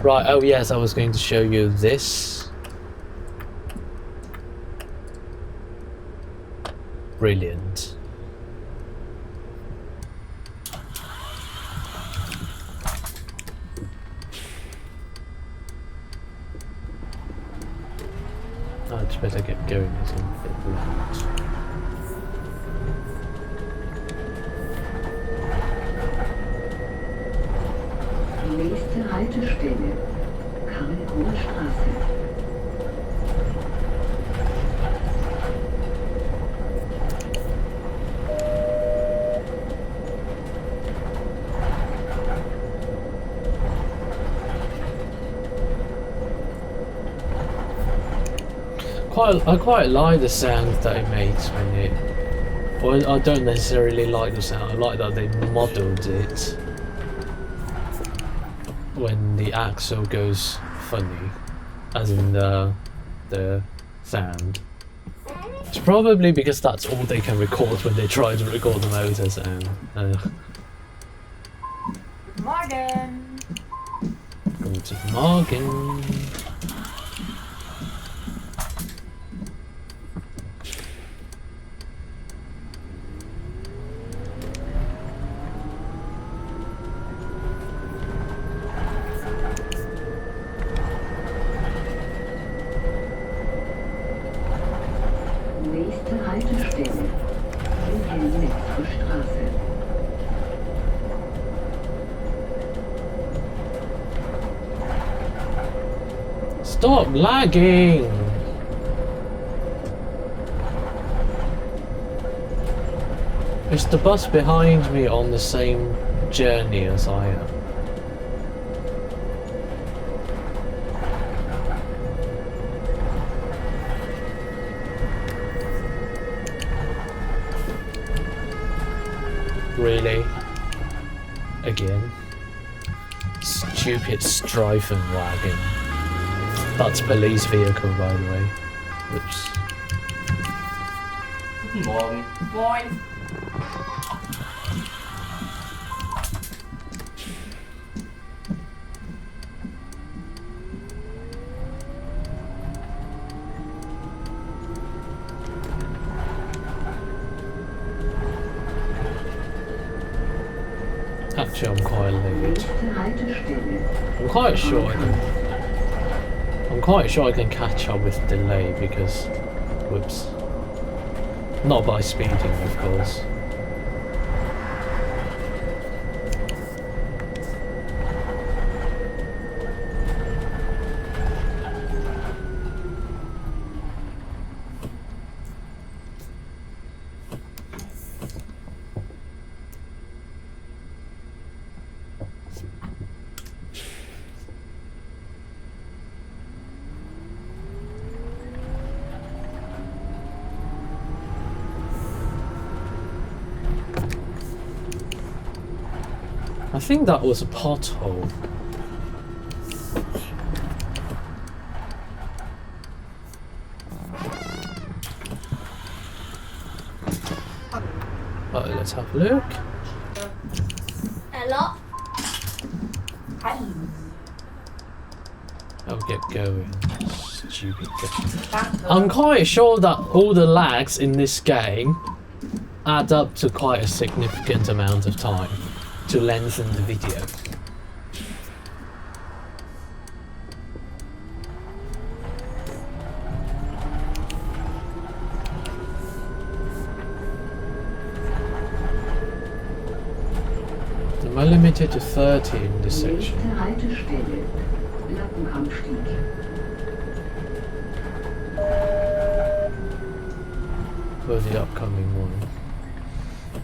Right, oh yes, I was going to show you this. Brilliant. I'd better get going as I'm a bit late. Nächste Haltestelle, Karl-Kohl-Straße. I quite like the sound that it makes when it... Well, I don't necessarily like the sound, I like that they modelled it when the axle goes funny, as in the sound. It's probably because that's all they can record when they try to record the motor sound. Morgen. Guten Morgen. Nächste Haltestelle, Wilhelm-Metzger-Straße. Stop lagging! Is the bus behind me on the same journey as I am? Really? Again? Stupid Streifenwagen. That's police vehicle, by the way. Oops. Guten Morgen. Moin. Actually, I'm quite late. Nächste Haltestelle, I'm quite sure I can catch up with delay because, whoops. Not by speeding, of course. I think that was a pothole. Let's have a look. Hello? Hallo. I'll get going. Stupid thing. Danke. I'm quite sure that all the lags in this game add up to quite a significant amount of time to lengthen the video. Am I limited to 30 in this section? nächste Haltestelle, Lappenkampfstieg. For the upcoming one.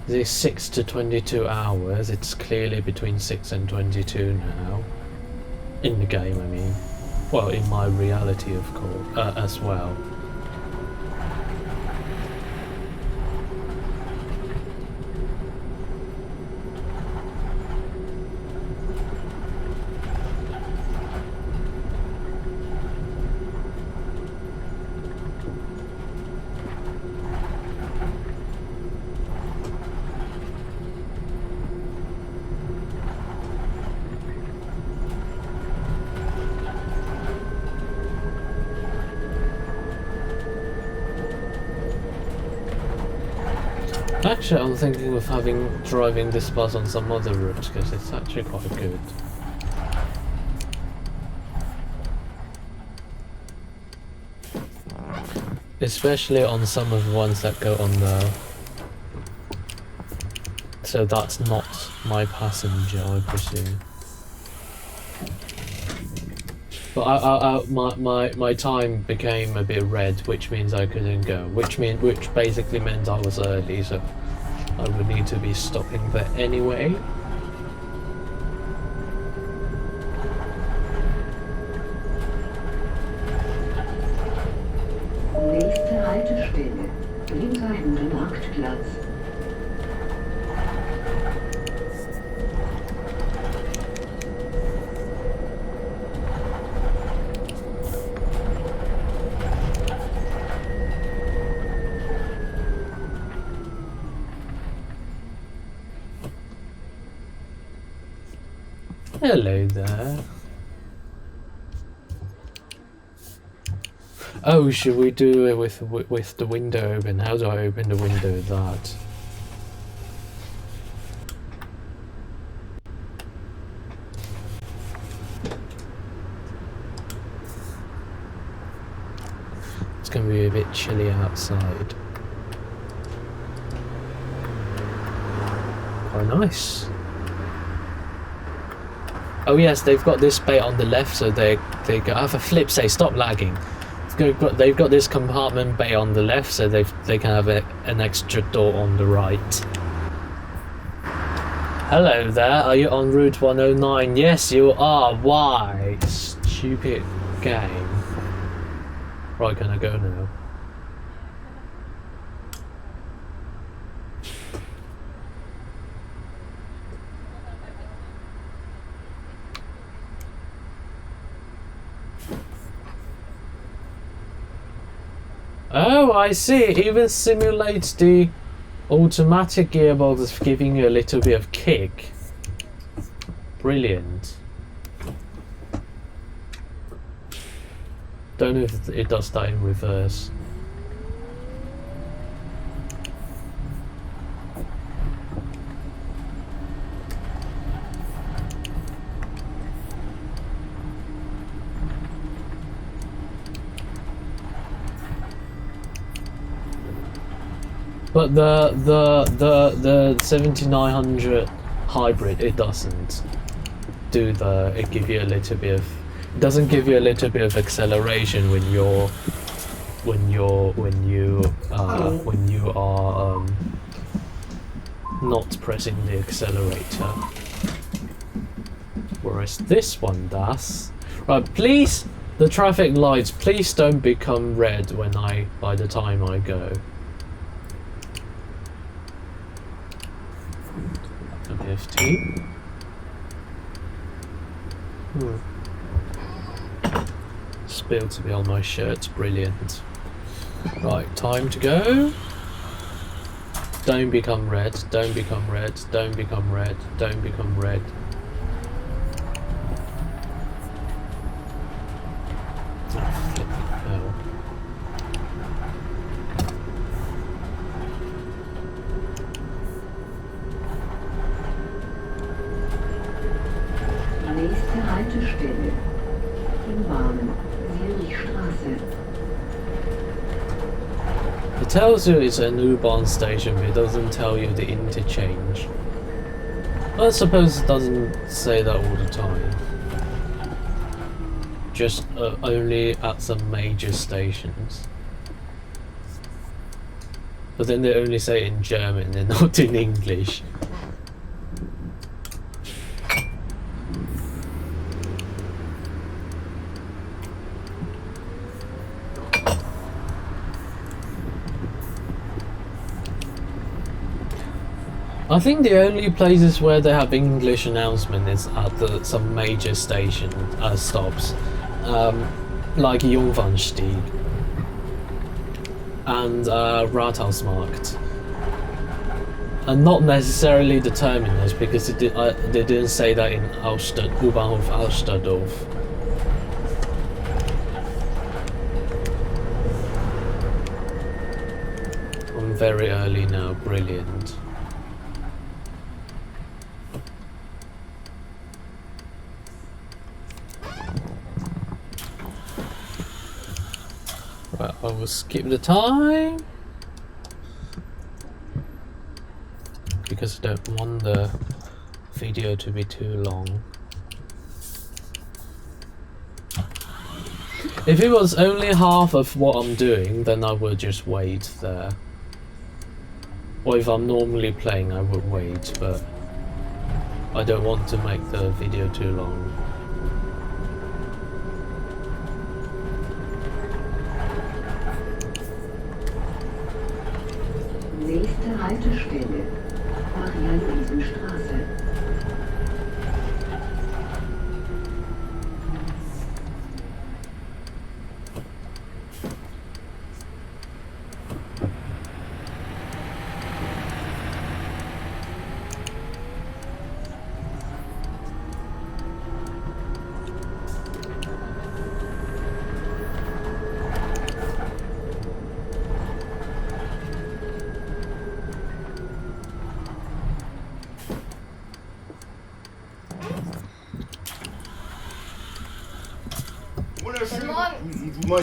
The 6 to 22 hours, it's clearly between 6 and 22 now. In the game, I mean. Well, in my reality, of course, as well. Actually, I'm thinking of driving this bus on some other routes because it's actually quite good. Especially on some of the ones that go on the... So that's not my passenger, I presume. But my time became a bit red, which means I couldn't go. Which basically meant I was early, so I would need to be stopping there anyway. Nächste Haltestelle, Marktplatz. Hello there. Oh, should we do it with the window open? How do I open the window? That. It's gonna be a bit chilly outside. Oh, nice. Oh yes, they've got this bay on the left, so they have a flip. Say stop lagging. They've got this compartment bay on the left, so they can have an extra door on the right. Hello there. Are you on Route 109? Yes, you are. Why? Stupid game. Right, can I go now? Oh, I see. It even simulates the automatic gearbox, giving you a little bit of kick. Brilliant. Don't know if it does that in reverse. But the 7900 hybrid, it doesn't do the. It give you a little bit of. It doesn't give you a little bit of acceleration when you are not pressing the accelerator. Whereas this one does. Right, please, the traffic lights, please don't become red by the time I go. FT. Spilled to be on my shirt, brilliant. Right, time to go. Don't become red, don't become red, don't become red, don't become red. Oh, flipping hell. Nächste Haltestelle, U-Bahn, Zürichstraße. It tells you it's an U-Bahn station, but it doesn't tell you the interchange. I suppose it doesn't say that all the time. Just only at some major stations. But then they only say it in German and not in English. I think the only places where they have English announcement is at some major station stops, like Jungfernstieg and Rathausmarkt, and not necessarily the terminals, because they didn't say that in U-bahnhof Alsterdorf. very early now, brilliant. Right, I will skip the time because I don't want the video to be too long. If it was only half of what I'm doing, then I would just wait there. Or if I'm normally playing, I would wait, but I don't want to make the video too long. Nächste Haltestelle, Batterie-Elektrobus.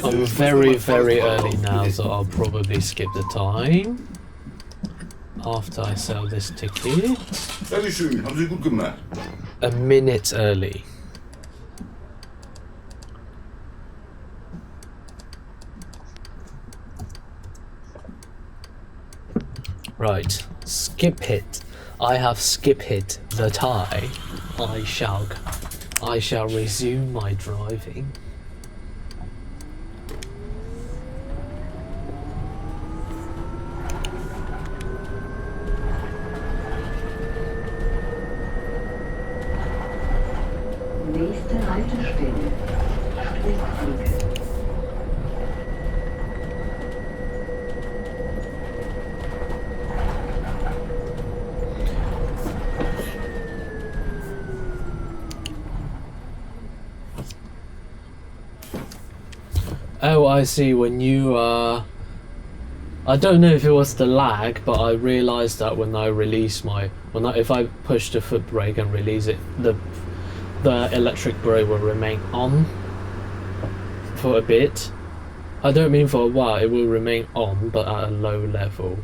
I'm very, very early now, so I'll probably skip the time after I sell this ticket. Dankeschön, haben Sie gut gemacht. A minute early. Right, skip hit. I have skip hit the tie. I shall resume my driving. Nächste Haltestelle, Strickbrücke. Oh, I see. When you I don't know if it was the lag, but I realized that when I release my if I push the foot brake and release it, the electric brake will remain on for a bit. I don't mean for a while, it will remain on, but at a low level.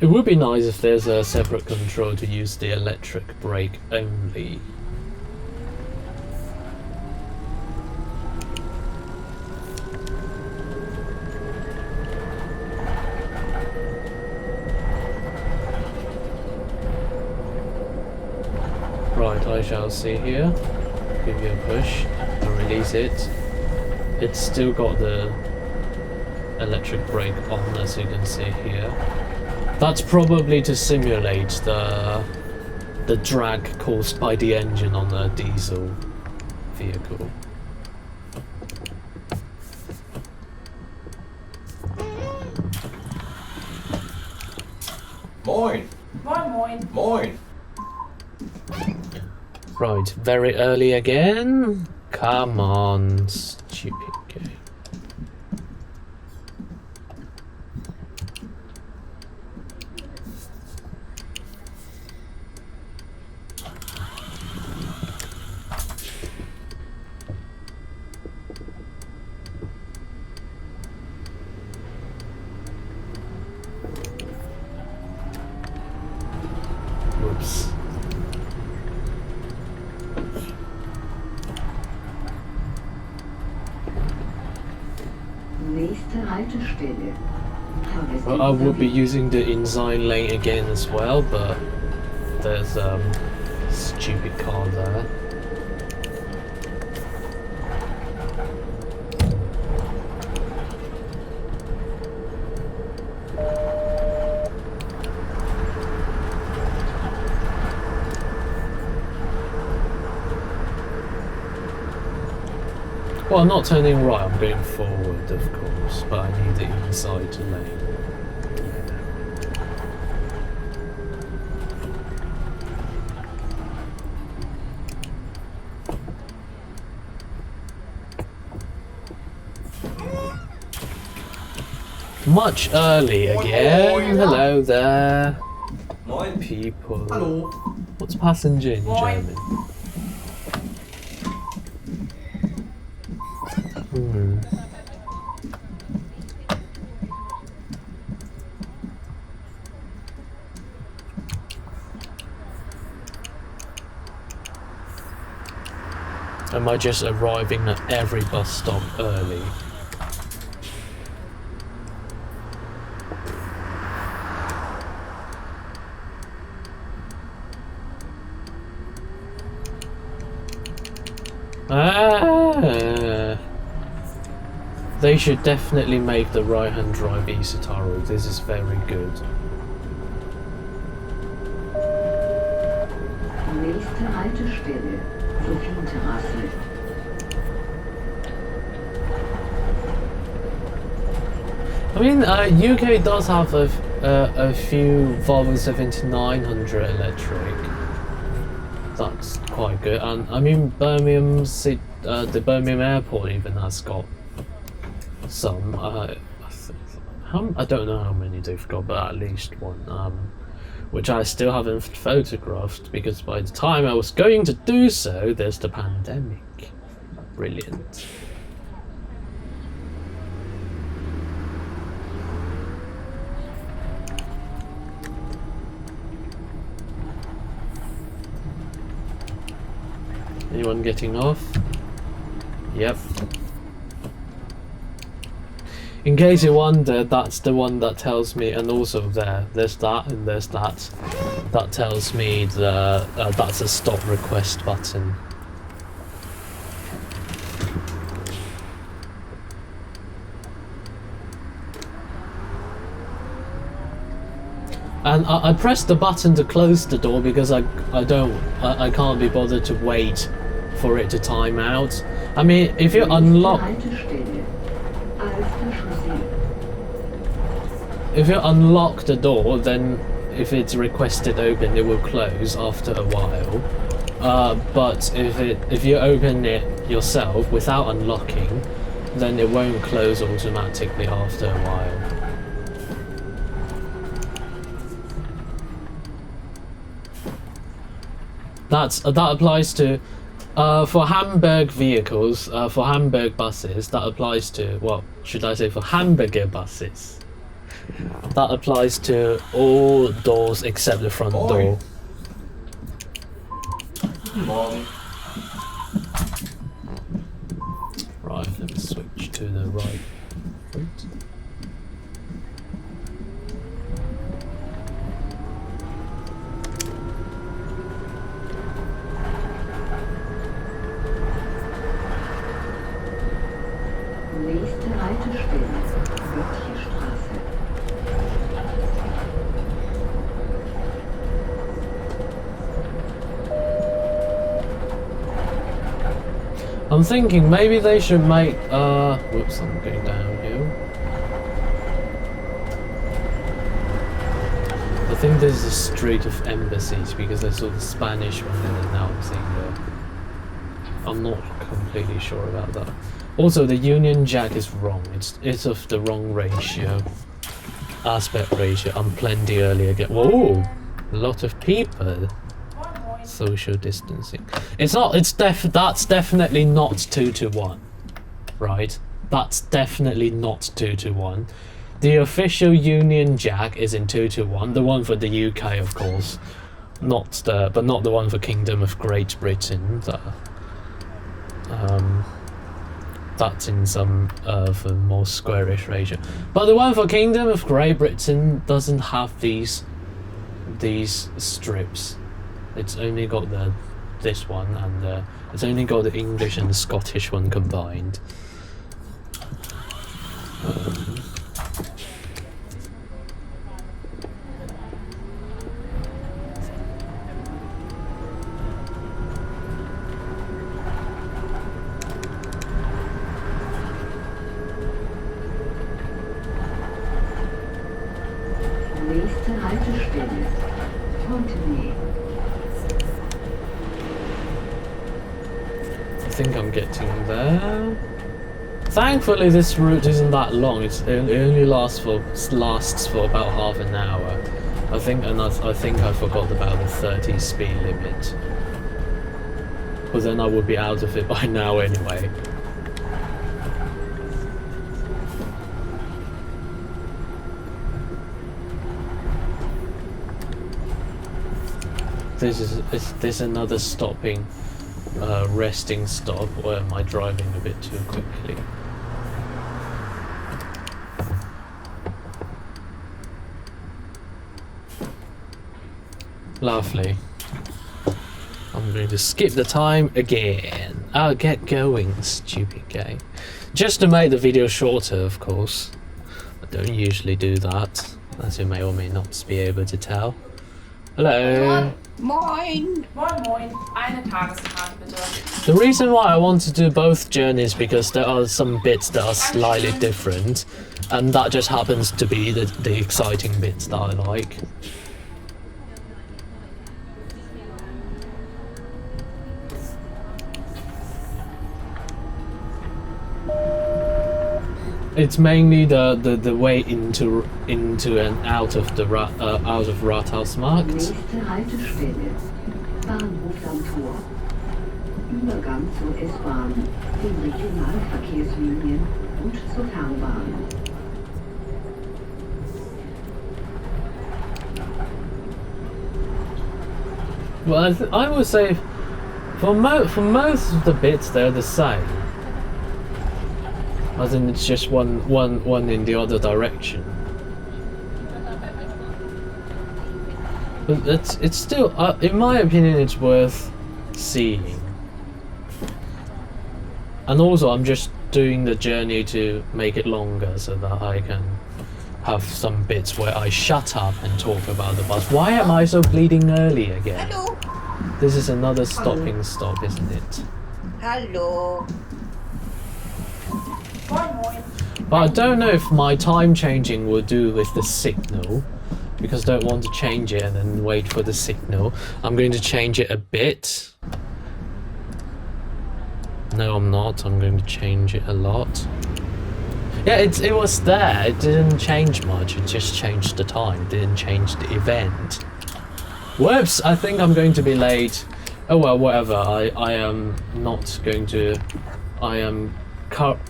It would be nice if there's a separate control to use the electric brake only. Right, I shall see here. Give you a push and release it. It's still got the electric brake on, as you can see here. That's probably to simulate the drag caused by the engine on a diesel vehicle. Moin! Moin, moin. Moin! Right, very early again. Come on, stupid game. Whoops. Nächste Haltestelle. Well, I would be using the inside lane again as well, but there's stupid car there. Well, I'm not turning right, I'm going forward, of course, but I need the inside lane. much early again. Moin. Hello there, Moin. people. Hallo. What's passenger in Moin. German? Hmm. Am I just arriving at every bus stop early? They should definitely make the right-hand drive eCitaro. This is very good. Nächste Haltestelle, Sophienterrasse. I mean, UK does have a few Volvo 7900 electric. That's quite good, and I mean the Birmingham airport even has got some. I don't know how many they've got, but at least one. Which I still haven't photographed because by the time I was going to do so, there's the pandemic. Brilliant. Anyone getting off? Yep. In case you wonder, that's the one that tells me, and also there's that and there's that. That tells me that's a stop request button. And I pressed the button to close the door because I can't be bothered to wait for it to time out. I mean, if you unlock the door, then if it's requested open, it will close after a while. But if you open it yourself without unlocking, then it won't close automatically after a while. That applies to for Hamburg vehicles, for Hamburg buses. That applies to, well, should I say for Hamburger buses? That applies to all doors except the front door. Morgen. Right, let me switch to the right front. Nächste Haltestelle, Straße. I'm thinking maybe they should make whoops, I'm going downhill. I think there's a street of embassies because I saw the Spanish one and then now I'm seeing I'm not completely sure about that. Also, the Union Jack is wrong. It's of the wrong ratio, aspect ratio. I'm plenty early again. Whoa, a lot of people. Social distancing. It's not. That's definitely not 2-to-1, right? That's definitely not 2-to-1. The official Union Jack is in 2-to-1. The one for the UK, of course, but not the one for Kingdom of Great Britain. That's in some for more squarish ratio. But the one for Kingdom of Great Britain doesn't have these strips. It's only got this one, and it's only got the English and the Scottish one combined. Nächste Haltestelle, Fontenay. I think I'm getting there. Thankfully, this route isn't that long. It only lasts for about half an hour. I think I forgot about the 30 speed limit. But then I would be out of it by now anyway. Is this another stopping, resting stop, or am I driving a bit too quickly? Lovely. I'm going to skip the time again. I'll get going, stupid game. Just to make the video shorter, of course. I don't usually do that, as you may or may not be able to tell. Hello. Moin! Moin, moin. Eine Tageskarte, bitte. The reason why I want to do both journeys because there are some bits that are slightly different, and that just happens to be the exciting bits that I like. It's mainly the way into and out of Rathausmarkt. Nächste Haltestelle. Bahnhof am Tor. Übergang zur S-Bahn, den Regionalverkehrslinien und zur Fernbahn. Well, I would say for most of the bits they're the same. As in, it's just one in the other direction. But it's still, in my opinion, it's worth seeing. And also, I'm just doing the journey to make it longer so that I can have some bits where I shut up and talk about the bus. Why am I so bleeding early again? Hallo! This is another stopping stop, isn't it? Hallo! Moin, moin. But I don't know if my time changing will do with the signal, because I don't want to change it and then wait for the signal. I'm going to change it a bit. No, I'm not. I'm going to change it a lot. Yeah, it was there. It didn't change much. It just changed the time. It didn't change the event. Whoops! I think I'm going to be late. Oh well, whatever. I am not going to. I am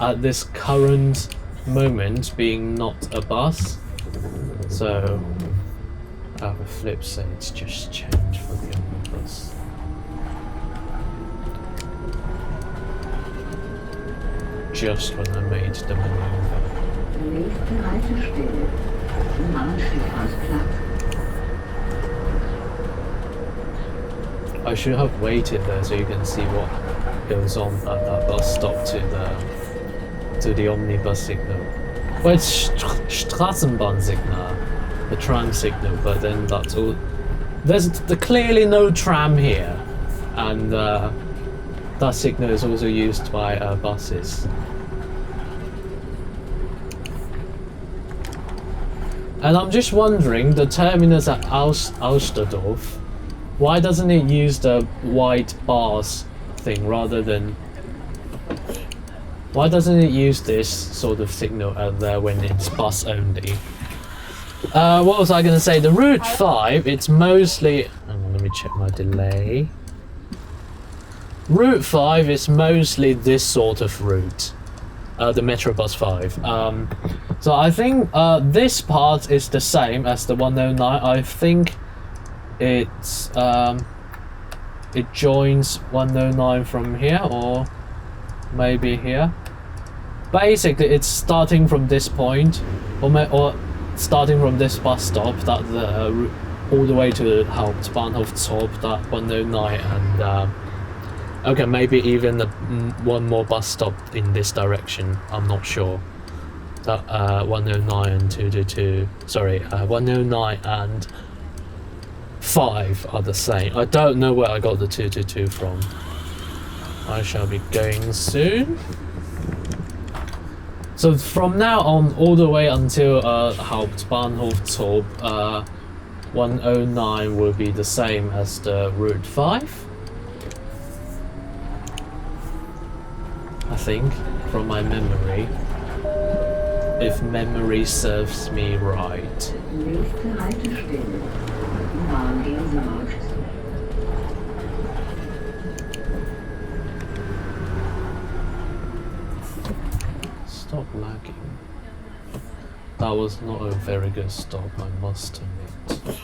at this current moment being not a bus. So, I have a flip side. It's just changed for the omnibus. Just when I made the maneuver. Nächste Haltestelle. Mannschiffersplatz. I should have waited there so you can see what goes on at that bus stop to the omnibus signal. Well, it's Straßenbahn signal, the tram signal, but then that's all. There's clearly no tram here, and that signal is also used by buses. And I'm just wondering, the terminus at Alsterdorf, why doesn't it use the white bars thing rather than... Why doesn't it use this sort of signal out there when it's bus only? What was I going to say? The Route 5, it's mostly... Hang on, let me check my delay. Route 5 is mostly this sort of route. The Metrobus 5. So I think this part is the same as the 109. I think it's it joins 109 from here, or maybe here. Basically, it's starting from this point, or starting from this bus stop, that all the way to Hauptbahnhof ZOB, that 109, and okay, maybe even one more bus stop in this direction. I'm not sure. That 109 and 222. Sorry, 109 and 5 are the same. I don't know where I got the 222 from. I shall be going soon. So from now on, all the way until Hauptbahnhof ZOB, 109 will be the same as the Route 5. I think, from my memory. If memory serves me right. Nächste Haltestelle. U-Bahn Gänsemarkt. Stop lagging. That was not a very good stop, I must admit.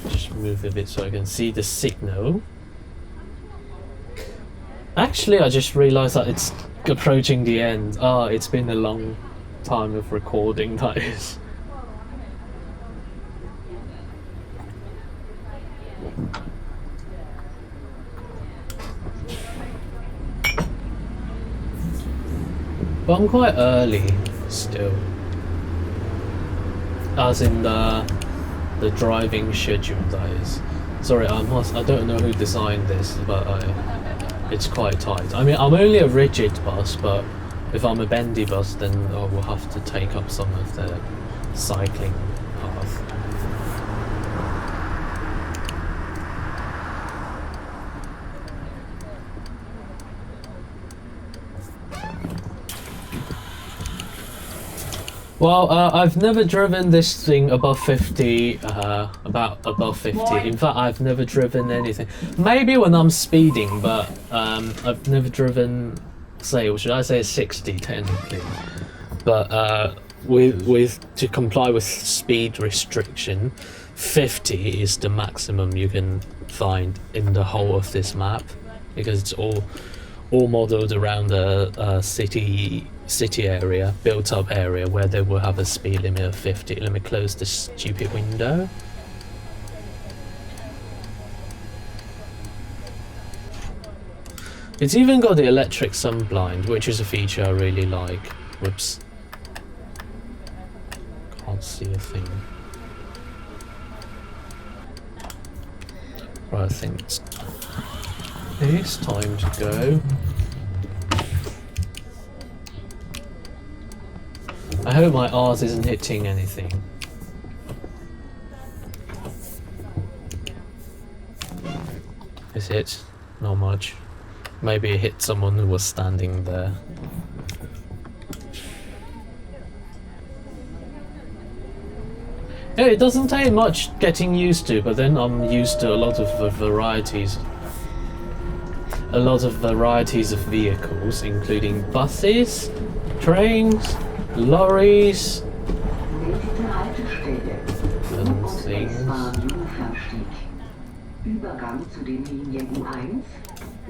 Just move a bit so I can see the signal. Actually, I just realised that it's approaching the end. Ah, it's been a long time of recording, that is. But I'm quite early still. As in the driving schedule, that is. Sorry, I don't know who designed this, but it's quite tight. I mean, I'm only a rigid bus, but if I'm a bendy bus, then I will have to take up some of the cycling path. Well, I've never driven this thing above 50, above 50. In fact, I've never driven anything. Maybe when I'm speeding, but I've never driven, say, or should I say 60 technically. But to comply with speed restriction, 50 is the maximum you can find in the whole of this map, because it's all modelled around a city area, built up area where they will have a speed limit of 50. Let me close this stupid window. It's even got the electric sun blind, which is a feature I really like. Whoops. Can't see a thing. Right, I think it's time to go. I hope my arse isn't hitting anything. Is it? Not much. Maybe it hit someone who was standing there. Yeah, it doesn't take much getting used to, but then I'm used to a lot of varieties. A lot of varieties of vehicles, including buses, trains, lorries, Nächste Haltestelle. and U- und things. S-Bahn Jungfernstieg. Übergang zu den Linien U1,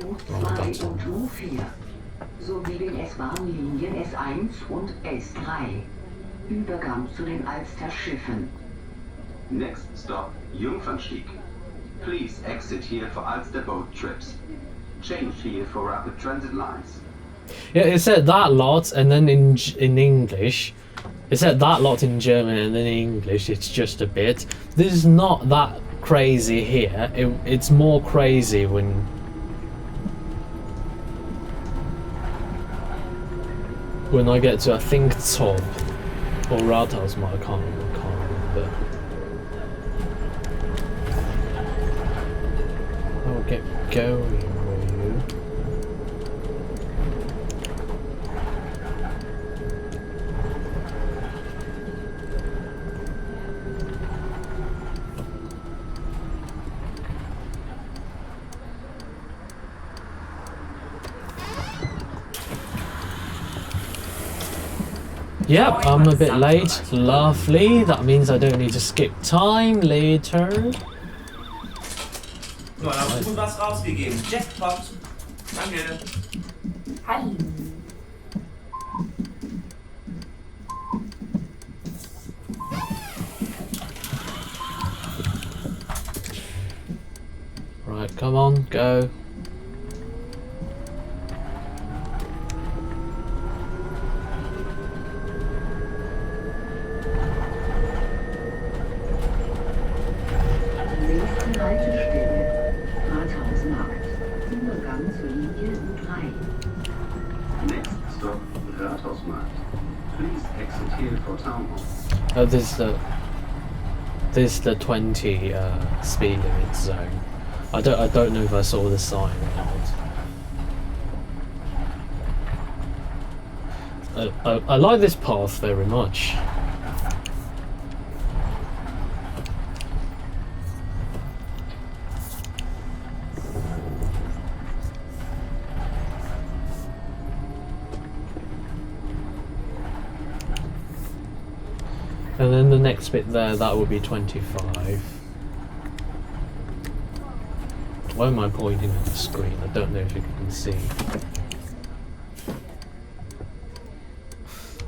U2 und U4. Sowie den S-Bahn-Linien S1 und S3. Übergang zu den Alster-Schiffen. Next stop, Jungfernstieg. Please exit here for Alster boat trips. Change here for rapid transit lines. Yeah, it said that lot, and then in English, it said that lot in German, and then in English it's just a bit. This is not that crazy here. It's more crazy when I get to, I think, ZOB or Rathausmarkt. I can't remember. I'll get going, will you? Yep, I'm a bit late. Lovely. That means I don't need to skip time later. So, dann hast du gut was rausgegeben. Jackpot. Danke. Hallo. Right, come on, go. Nächste Haltestelle. Rathausmarkt. Übergang zur Linie U3. Next stop, Rathausmarkt. Please exit here for town hall. Oh, this is the 20 speed limit zone. I don't know if I saw the sign or not. I like this path very much. And then the next bit there, that would be 25. Why am I pointing at the screen? I don't know if you can see.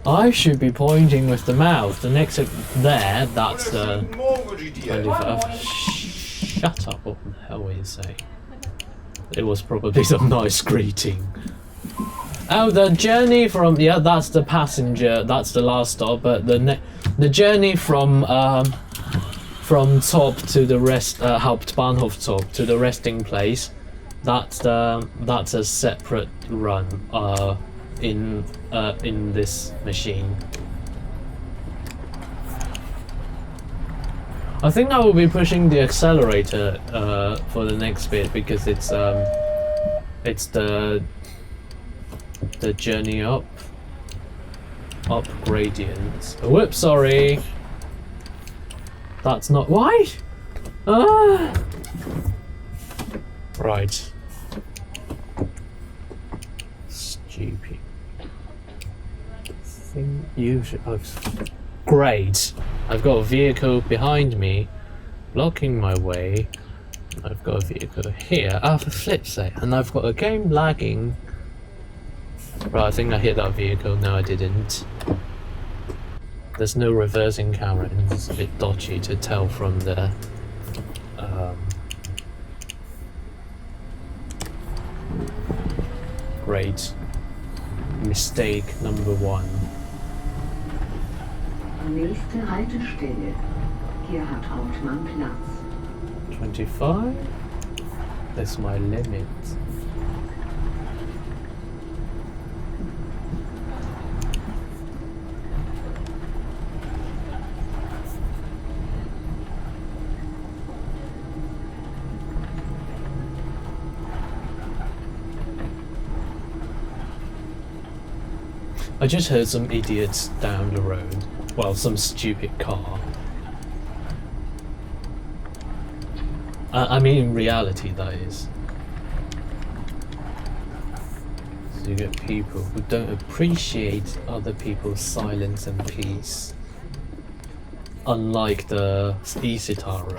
I should be pointing with the mouse. The next there, that's the 25. Shut up, what the hell were you saying? It was probably some nice greeting. Oh, the journey from, yeah, that's the passenger, that's the last stop, but the journey from ZOB to the rest, Hauptbahnhof ZOB to the resting place, that's a separate run in this machine. I think I will be pushing the accelerator for the next bit because it's the journey up gradients. Oh, whoops, sorry. That's not why. Right. Stupid. Think you should. Oh, great. I've got a vehicle behind me, blocking my way. I've got a vehicle here. Ah, for flip's sake, and I've got a game lagging. Right, I think I hit that vehicle. No, I didn't. There's no reversing camera, and it's a bit dodgy to tell from the great. Mistake number 1. Nächste Haltestelle. Gerhard Hauptmann Platz. 25? That's my limit. I just heard some idiots down the road. Well, some stupid car. I mean, in reality, that is. So you get people who don't appreciate other people's silence and peace. Unlike the eCitaro.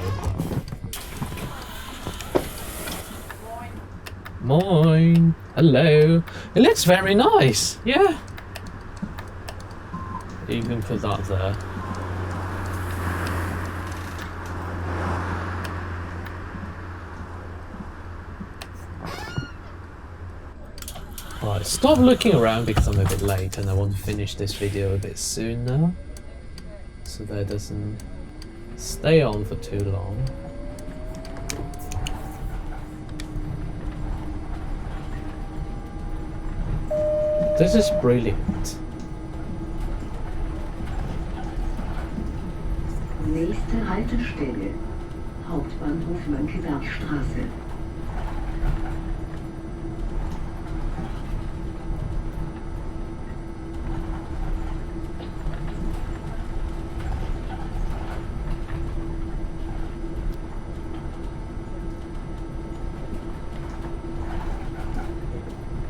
Moin! Hello! It looks very nice! Yeah! You can put that there. Right, stop looking around because I'm a bit late and I want to finish this video a bit sooner. So that doesn't stay on for too long. This is brilliant. Nächste Haltestelle. Hauptbahnhof Mönckebergstraße.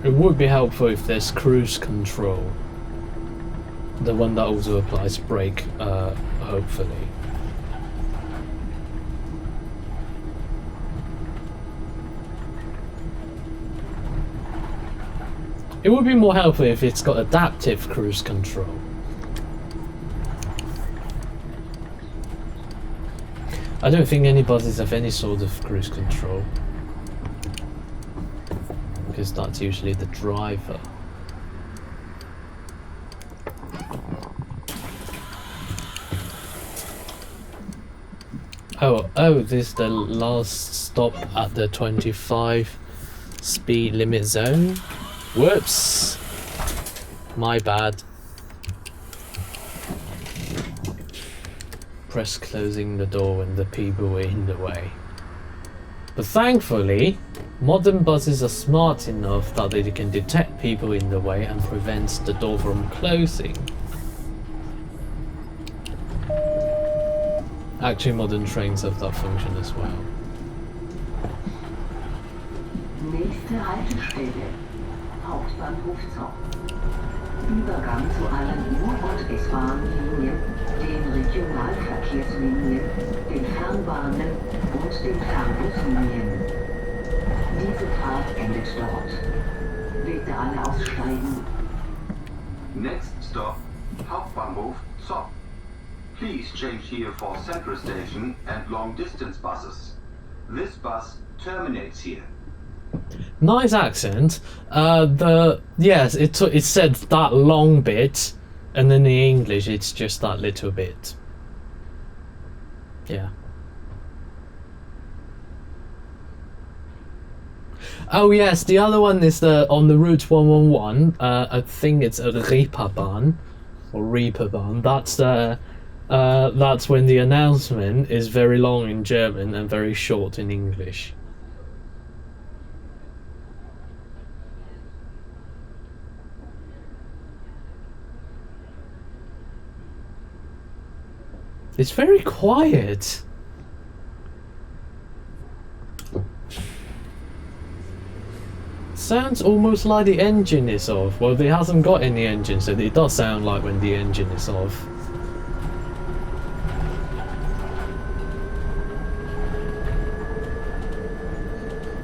It would be helpful if there's cruise control. The one that also applies brake, hopefully. It would be more helpful if it's got adaptive cruise control. I don't think anybody's have any sort of cruise control. Because that's usually the driver. Oh, this is the last stop at the 25 speed limit zone. Whoops! My bad. Press closing the door when the people were in the way. But thankfully, modern buses are smart enough that they can detect people in the way and prevent the door from closing. Actually, modern trains have that function as well. Nächste Haltestelle, Hauptbahnhof ZOB. Übergang zu allen U- und S-Bahn-Linien, den Regionalverkehrslinien, den Fernbahnen und den Fernbuslinien. Diese Fahrt endet dort. Bitte alle aussteigen. Next stop, Hauptbahnhof ZOB. Please change here for Central Station and long distance buses. This bus terminates here. Nice accent. It said that long bit, and then in English it's just that little bit. Yeah. Oh yes, the other one is on the route 111. I think it's a Reeperbahn or Reeperbahn. That's when the announcement is very long in German and very short in English. It's very quiet. Sounds almost like the engine is off. Well, it hasn't got any engine, so it does sound like when the engine is off.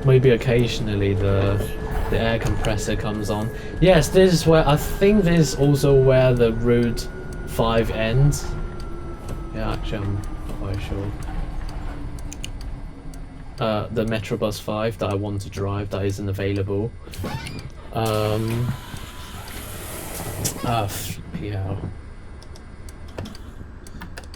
Maybe occasionally the air compressor comes on. Yes, this is where I think this is also where the Route 5 ends. Yeah, actually, I'm not quite sure. The Metrobus 5 that I want to drive that isn't available. Yeah.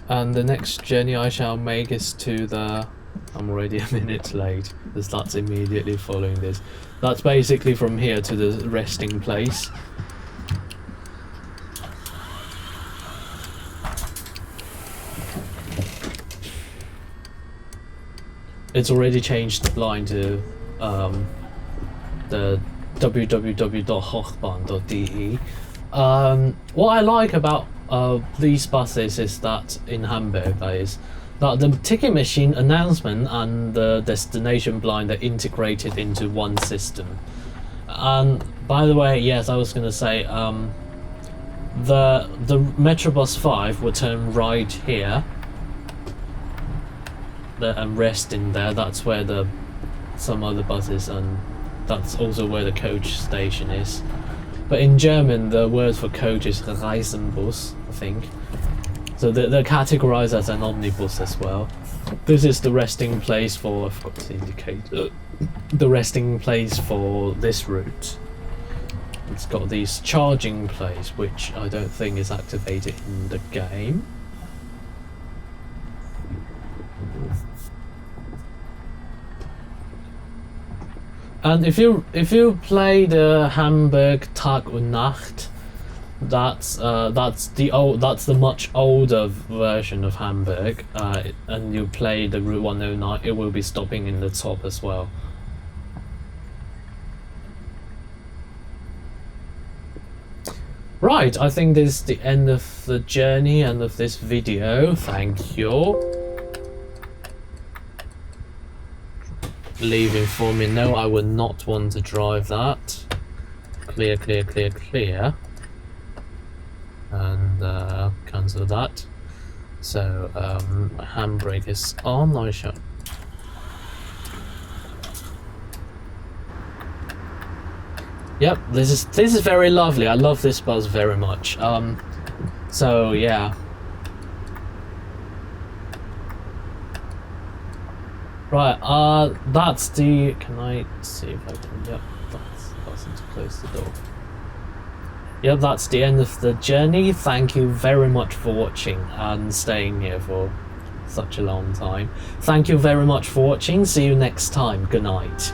And the next journey I shall make is to the... I'm already a minute late, because that's immediately following this. That's basically from here to the resting place. It's already changed the line to the www.hochbahn.de. What I like about these buses is that in Hamburg, that is, that the ticket machine announcement and the destination blind are integrated into one system. And by the way, yes, I was going to say the Metrobus 5 will turn right here. And rest in there. That's where some other buses, and that's also where the coach station is. But in German, the word for coach is Reisenbus, I think. So they're categorized as an omnibus as well. This is the resting place for, I forgot to indicate, the resting place for this route. It's got these charging plays, which I don't think is activated in the game. And if you play the Hamburg Tag und Nacht, that's the much older version of Hamburg, and you play the Route 109, it will be stopping in the top as well. Right, I think this is the end of the journey and of this video. Thank you. Leaving for me. No, I would not want to drive that. Clear, clear, clear, clear. And cancel that. So handbrake is on. I shall. Yep, this is very lovely. I love this bus very much. So yeah. Right, that's the... Can I see if I can... Yep, that's the button to close the door. Yep, that's the end of the journey. Thank you very much for watching and staying here for such a long time. Thank you very much for watching. See you next time. Good night.